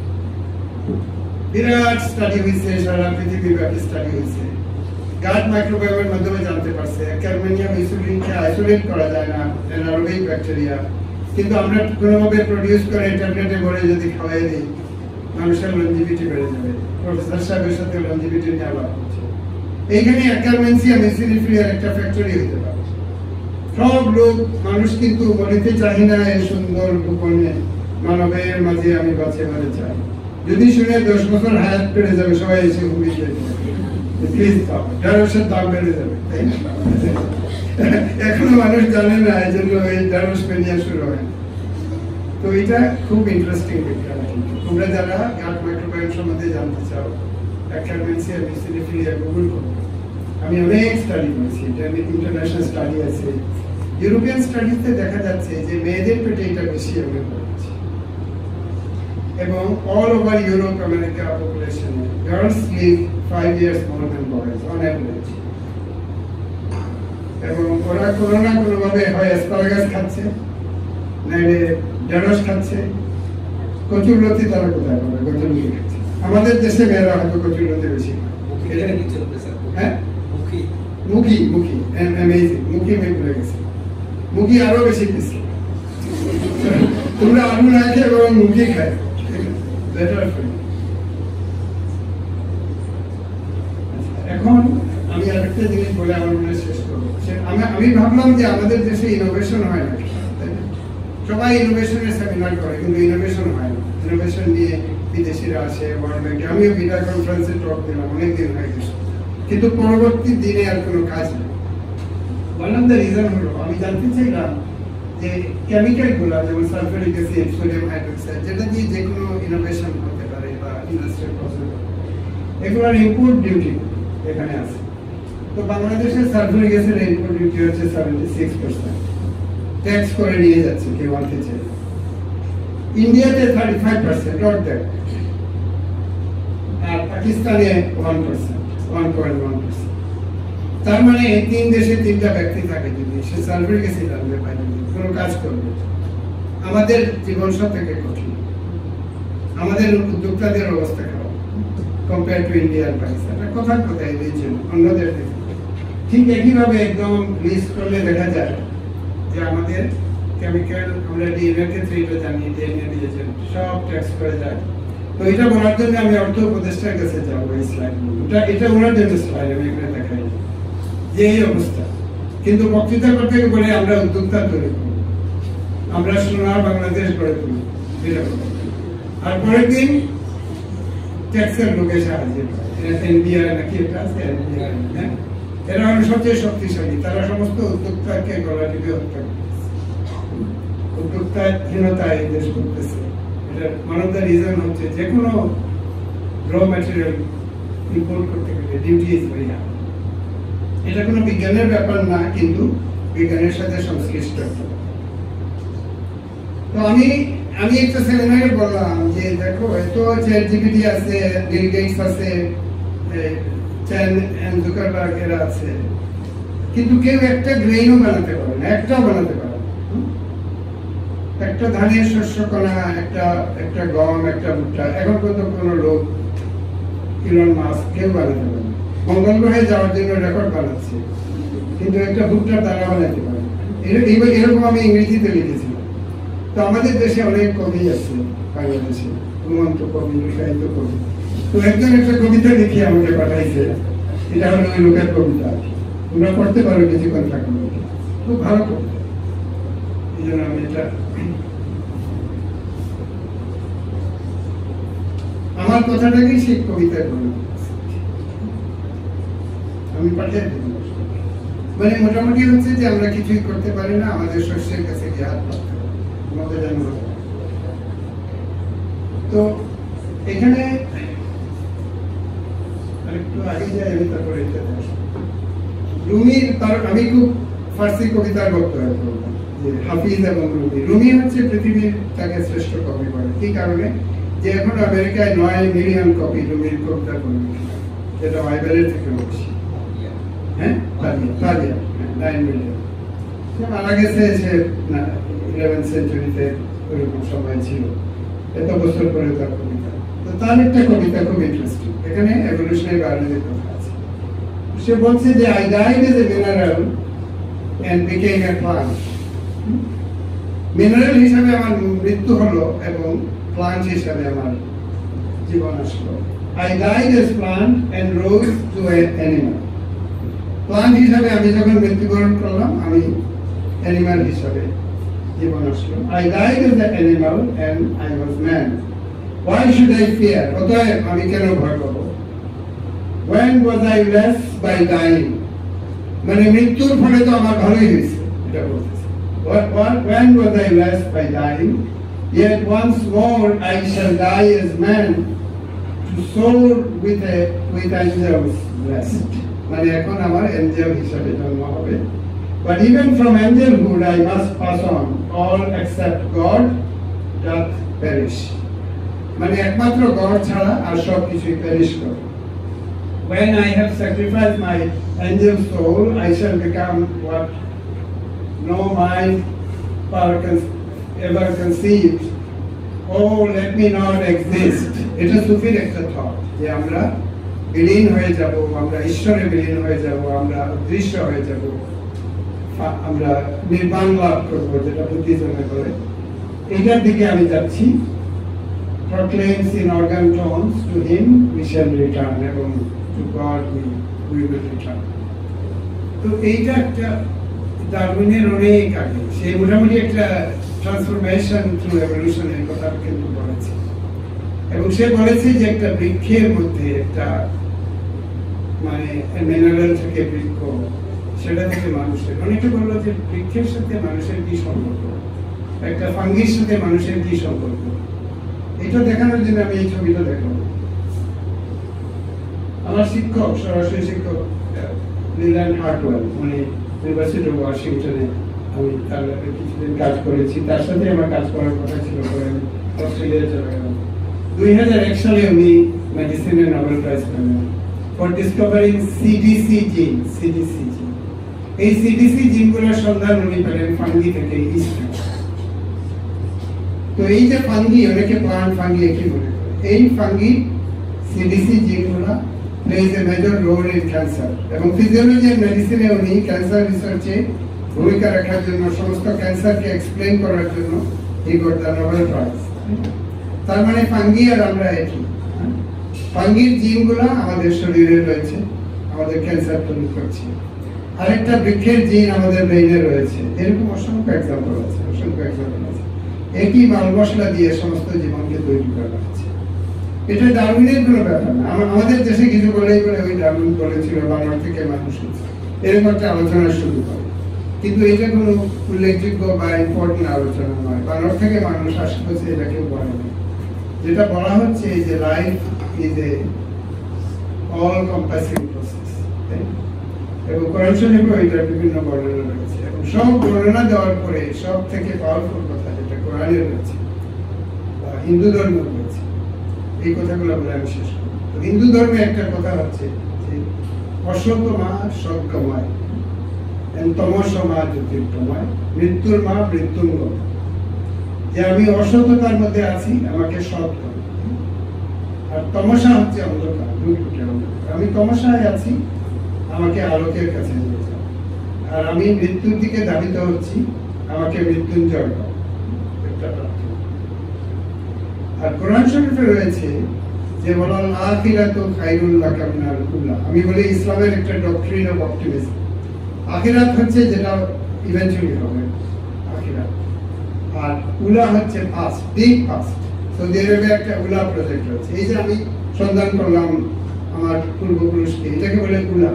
বিরাট স্টাডি হয়েছে, সারা পৃথিবীব্যাপী স্টাডি হয়েছে, গাট মাইক্রোবায়োমের মাধ্যমে জানতে পারছে অ্যাকারম্যানিয়া মিউসিলিনকে আইসোলেট করা যায় না, অ্যানারোবিক ব্যাকটেরিয়া, কিন্তু আমরা কোনোভাবে প্রডিউস করে ট্যাবলেটে ভরে যদি খাওয়াই দিই মানুষের লঞ্জিভিটি বেড়ে যাবে। প্রফেসর সাহেবের সাথে লঞ্জিভিটি নিয়ে আলাপ হচ্ছে, এইখানে অ্যাকারম্যানসিয়া মিউসিলিফিলিয়ার একটা ফ্যাক্টরি হতে পারে। সব লোক মানুষ কিন্তু বলিতে চাই না এই সুন্দর গোপনে মানবের মাঝে আমি বাঁচে মারে চাই, যদি শুনে 10 বছর হায়াত বেড়ে যাবে সবাই এসে হুমকি দেবে, প্লিজ দাও, ঢেঁড়সের দাম বেড়ে যাবে, তাই না? এখনো মানুষ জানে না, এই জন্য এই ঢেঁড়স পেনিয়া শুরু হয়। তো এটা খুব ইন্টারেস্টিং বিজ্ঞান। তোমরা যারা গাট মাইক্রোবায়োম সম্বন্ধে জানতে চাও, অ্যাকারম্যানসিয়া মিউসিলিফিলিয়া গুগল করো। আমি অনেক স্টাডি করেছি, এটা ইন্টারন্যাশনাল স্টাডি আছে, ইউরোপিয়ান স্টাডিতে দেখা যাচ্ছে যে মেয়েদের পেটে এটা বেশি অনেক হচ্ছে, এবং অল ওভার ইউরোপ, আমেরিকা পপুলেশনে girls live 5 years more than boys on average। এবং ওরা কোনো না কোনোভাবে হয় অ্যাসপারাগাস খাচ্ছে, নাইলে ঢেঁড়স খাচ্ছে, কচুরলতি তারা কোথায় পাবে? কচুরলতি খাচ্ছে। আমাদের দেশে মেয়েরা হয়তো কচুরলতি বেশি খায়। হ্যাঁ, মুখি অ্যামেজিং, মুখি মেয়ে ভুলে গেছে, মুখি আরো বেশি পিছল। তোমরা আলু না খেয়ে বরং মুখি খায়, এখন আমি আরেকটা জিনিস বলে আমার মনে শেষ করবো। আমি ভাবলাম যে আমাদের দেশে ইনোভেশন হয় না, সবাই ইনোভেশনের সেমিনার করে কিন্তু ইনোভেশন হয় না। ইনোভেশন নিয়ে বিদেশিরা আসে, ওয়ার্ল্ড ব্যাংকে, আমিও বিডা কনফারেন্সে টক দিলাম, অনেকদিন হয়ে গেছে, কিন্তু পরবর্তী দিনে আর কোনো কাজ নেই। ওয়ান অফ দ্য রিজন হলো আমি জানতে চাইলাম যে কেমিক্যাল গুলা, যেমন সালফারিক অ্যাসিড, সোডিয়াম হাইড্রোক্সাইড, যেটা দিয়ে যে কোনো ইনোভেশন হতে পারে বা ইন্ডাস্ট্রিয়াল প্রসেস, এগুলোর ইম্পোর্ট ডিউটি এখানে আছে। তো বাংলাদেশের সালফারিক অ্যাসিড ইম্পোর্ট ডিউটি হচ্ছে 76%, ট্যাক্স করে নিয়ে যাচ্ছে কেউ আনতে চাই। ইন্ডিয়াতে 35%, অর্ধেক, আর পাকিস্তানে 1%। তার মানে 3 দেশে 3টা ব্যক্তি থাকে, যদি সে সালফারিক অ্যাসিড আনবে পারে কোনো কাজ করবে। আমাদের জীবন সব থেকে কঠিন, আমাদের উদ্যোক্তাদের অবস্থা খারাপ কম্পেয়ার টু ইন্ডিয়া আর পাকিস্তান। কথার কথাই দিয়েছেন অন্যদের থেকে। ঠিক একইভাবে একদম লিস্ট করলে দেখা যায় যে আমাদের কেমিক্যাল, আমরা ডিএনএর ক্ষেত্রে এটা জানি, ডিএনএ দিয়েছেন, সব ট্যাক্স করে যায়। তো এটা বলার জন্য আমি অর্থ উপদেষ্টার কাছে যাবো। এই স্লাইড এটা ওনার জন্য স্লাইড, আমি এখানে দেখাই যে এই অবস্থা। কিন্তু বক্তৃতা করতে বলে আমরা উদ্যোক্তা তৈরি করবো, আমরা সোনার বাংলাদেশ গড়ে তুলি, আর পরের দিন ট্যাক্সের লোকে সাহায্য পায়। এনবিআর নাকি এটা আছে, এনবিআর, হ্যাঁ, এরা হলো সবচেয়ে শক্তিশালী। তারা সমস্ত উদ্যোক্তাকে গলা টিপে হত্যা করতেছে, উদ্যোক্তাহীনতায় দেশ করতেছে। এটা ওয়ান অফ দ্য রিজন হচ্ছে যে কোনো র ম্যাটেরিয়াল ইম্পোর্ট করতে গেলে ডিউটি ইজ ভেরি হাই। এটা কোনো বিজ্ঞানের ব্যাপার না, কিন্তু বিজ্ঞানের সাথে সংশ্লিষ্ট। তো আমি একটা সেমিনারে বললাম যে দেখো, এত চ্যাটজিপিটি আছে, বিল গেটস আছে, চ্যান জুকারবার্গ এরা আছে, কিন্তু কেউ একটা গ্রেইনও বানাতে পারে না, একটাও বানাতে পারে না। একটা ধানের শস্য কণা, একটা গম, একটা ভুট্টা, এখন পর্যন্ত কোনো লোক, ইলন মাস্ক, কেউ বানাতে পারে না। মঙ্গল গ্রহে যাওয়ার জন্য রেকর্ড বানাচ্ছে, কিন্তু একটা ভুট্টার দানা বানাতে পারে না। এরকম আমি ইংরেজিতে লিখেছিলাম। তো আমাদের দেশে অনেক কবি আছে, বাংলাদেশে ঘুমন্ত কবি, সাহিত্য কবি। তো একজন একটা কবিতা লিখে আমাকে পাঠাইছে, এটা হলো ওই লোকের কবিতা, তোমরা পড়তে পারো কিছুক্ষণ থাকলে, খুব ভালো কবিতা। এই জন্য আমি এটা আমার কথাটাকেই সেই কবিতায় বলি, আমি পাঠিয়ে দেব। মানে মোটামুটি হচ্ছে যে আমরা কিছুই করতে পারি না, আমাদের শস্যের কাছে গিয়ে হাত পাততে হবে, আমাদের জন্য। তো এখানে আরেকটু আগে যাই আমি, তারপরে রুমির, আমি খুব ফার্সি কবিতার বক্তব্য করবো যে হাফিজ এবং রুমি হচ্ছে পৃথিবীর তাকে শ্রেষ্ঠ কবি বলে। কি কারণে? যে এখন আমেরিকায় 9 মিলিয়ন কপি রুমির কবিতা পড়ে, যেটা বাইবেলের থেকে বেশি। হ্যাঁ, 9 মিলিয়ন। সে মারা গেছে, সে 11th সেঞ্চুরিতে ওইরকম সময় ছিল, এত বছর পরে তার কবিতা। তো তার একটা কবিতা খুব ইন্টারেস্টিং, এখানে এভলিউশনারি বায়োলজির কথা আছে। সে বলছে যে I died as a mineral and became a plant. Mineral হিসাবে আমার মৃত্যু হলো এবং প্লান্ট হিসাবে আমার জীবন আসলো। I died as plant and rose to an animal. Plant হিসাবে আমি যখন মৃত্যুবরণ করলাম, আমি অ্যানিমাল হিসাবে জীবন আসলো। I died as an animal and I was man. Why should I fear? অতএব আমি কেন ভয় পাবো? When was I less by dying? মানে মৃত্যুর ফলে তো আমার ভালোই হয়েছে, এটা বলতেছে। When was I less by dying? Yet once more I shall die as man, to soar with angels blessed. মানে এখন আমার এঞ্জেল হিসাবে জন্ম হবে। But even from angelhood I must pass on. All except God doth perish. মানে একমাত্র God ছাড়া আর সব কিছুই perish করে। When I have sacrificed my angel soul, I shall become what no mind ever conceived. Oh, let me not exist. এটা সুফির একটা thought, যে আমরা বিলীন হয়ে যাব, আমরা ঈশ্বরে বিলীন হয়ে যাব, আমরা অদৃশ্য হয়ে যাব, আমরা নির্বাণ লাভ করবো, যেটা বুদ্ধিজমে বলে। এটার দিকে আমি যাচ্ছি। Proclaims in organ tones, to him we shall return, এবং to God we will return. তো এইটা একটা ডারউইনের অনেক আগে, সে মোটামুটি একটা ট্রান্সফরমেশন থ্রু এভলিউশনের কথা কিন্তু বলেছে। এবং সে বলেছে যে একটা বৃক্ষের মধ্যে একটা মানে মিনারেল থেকে বৃক্ষ, সেটা থেকে মানুষের, অনেকে বললো যে বৃক্ষের সাথে মানুষের কি সম্পর্ক, একটা ফাঙ্গির সাথে মানুষের কি সম্পর্ক। এটা দেখানোর জন্য আমি এই ছবিটা দেখাবো। আমার শিক্ষক, সরাসরি শিক্ষক লিল্যান্ড হার্টওয়েল, মানে ইউনিভার্সিটি অফ ওয়াশিংটনে আমি তার কিছুদিন কাজ করেছি, তার সাথে আমার কাজ করার কথা ছিল, পরে আমি অস্ট্রেলিয়া চলে গেলাম। 2001 সালে উনি মেডিসিনে নোবেল প্রাইজ পেলেন ফর ডিসকভারিং সিডিসি জিন। সিডিসি জিন, এই সিডিসি জিনগুলোর সন্ধান উনি পেলেন ফাঙ্গি থেকে, ইস্ট। তো এই যে ফাঙ্গি, অনেকে প্লান্ট ফাঙ্গি একই মনে করে, এই ফাঙ্গি সিডিসি জিনগুলো plays a major role in cancer, এবং ফিজিওলজি এন্ড মেডিসিনে উনি ক্যান্সার রিসার্চে ভূমিকা রাখার জন্য, সমস্ত ক্যান্সারকে এক্সপ্লেইন করার জন্য he got the Nobel prize. তার মানে ফাঙ্গি আর আমরা একই। ফাঙ্গির জিনগুলো আমাদের শরীরে রয়েছে, আমাদের ক্যান্সার তৈরি করছে। আরেকটা বৃক্ষের জিন আমাদের ব্রেইনে রয়েছে। এরকম অসংখ্য এক্সাম্পল আছে, অসংখ্য এক্সাম্পল আছে। একই মাল মশলা দিয়ে সমস্ত জীবনকে তৈরি করা হচ্ছে। এটা ডারউইনের কোনো ব্যাপার না। আমাদের দেশে কিছু বলেই বলে ওই ডারউইন বলেছিল বানর থেকে মানুষ হচ্ছে, এরকম একটা আলোচনা শুরু করে। কিন্তু এটা কোনো উল্লেখযোগ্য বা ইম্পর্টেন্ট আলোচনা নয়। বানর থেকে মানুষ আসছে, এটা কেউ বলে না। যেটা বলা হচ্ছে যে life is a all compassing process, এবং কোরআন শরীফে এটার বিভিন্ন বর্ণনা রয়েছে। এবং সব বর্ণনা দেওয়ার পরে সব থেকে পাওয়ারফুল কথা যেটা কোরআনে রয়েছে বা হিন্দু ধর্মে রয়েছে, এই কথাগুলো বলে আমি শেষ করি। হিন্দু ধর্মে একটা কথা হচ্ছে যে অসত মা সজ্ঞময়, তমস মা জ্যোতির্গময়, মৃত্যুর মা মৃত্যুঞ্জয়। যে আমি অসততার মধ্যে আছি, আমাকে সৎ করো। আর তমসা হচ্ছে অন্ধকার, আমি তমসায় আছি, আমাকে আলোকের কাছে নিয়ে যাও। আর আমি মৃত্যুর দিকে ধাবিত হচ্ছি, আমাকে মৃত্যুঞ্জয় দাও, একটা প্রার্থনা। আর কোরআন শরীফে রয়েছে যে বলাল আখিরাতু খায়রুল লাকা মিনাল উলা। আমি বলি ইসলামের একটা ডক্ট্রিন অফ অপটিমিজম। আখিরাত হচ্ছে যেটা ইভেন্চুয়ালি হবে আখিরাত, আর উলা হচ্ছে পাস্ট, বিগ পাস্ট। সৌদি আরবে একটা উলা প্রজেক্ট রয়েছে, এই যে আমি সন্ধান করলাম আমার পূর্বপুরুষকে, এটাকে বলে উলা।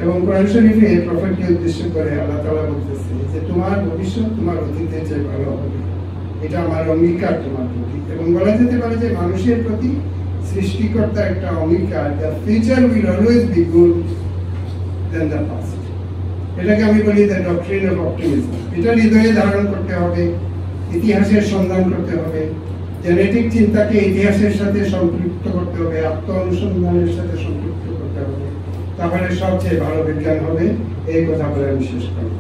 এবং কোরআন শরীফে প্রফেটকে উদ্দেশ্য করে আল্লাহ তাআলা বলতেছে যে তোমার ভবিষ্যৎ তোমার অতীতের চেয়ে ভালো হবে, এটা আমার অঙ্গীকার তোমার প্রতি। এবং বলা যেতে পারে যে মানুষের প্রতি সৃষ্টিকর্তা একটা অঙ্গীকার, the future will always be good then the past. এটাকে আমি বলি দ্য ডক্ট্রিন অফ অপটিমিজম। এটা হৃদয়ে ধারণ করতে হবে, ইতিহাসের সন্ধান করতে হবে, জেনেটিক চিন্তাকে ইতিহাসের সাথে সম্পৃক্ত করতে হবে, আত্ম অনুসন্ধানের সাথে সম্পৃক্ত করতে হবে, তাহলে সবচেয়ে ভালো বিজ্ঞান হবে। এই কথা বলে আমি শেষ করব।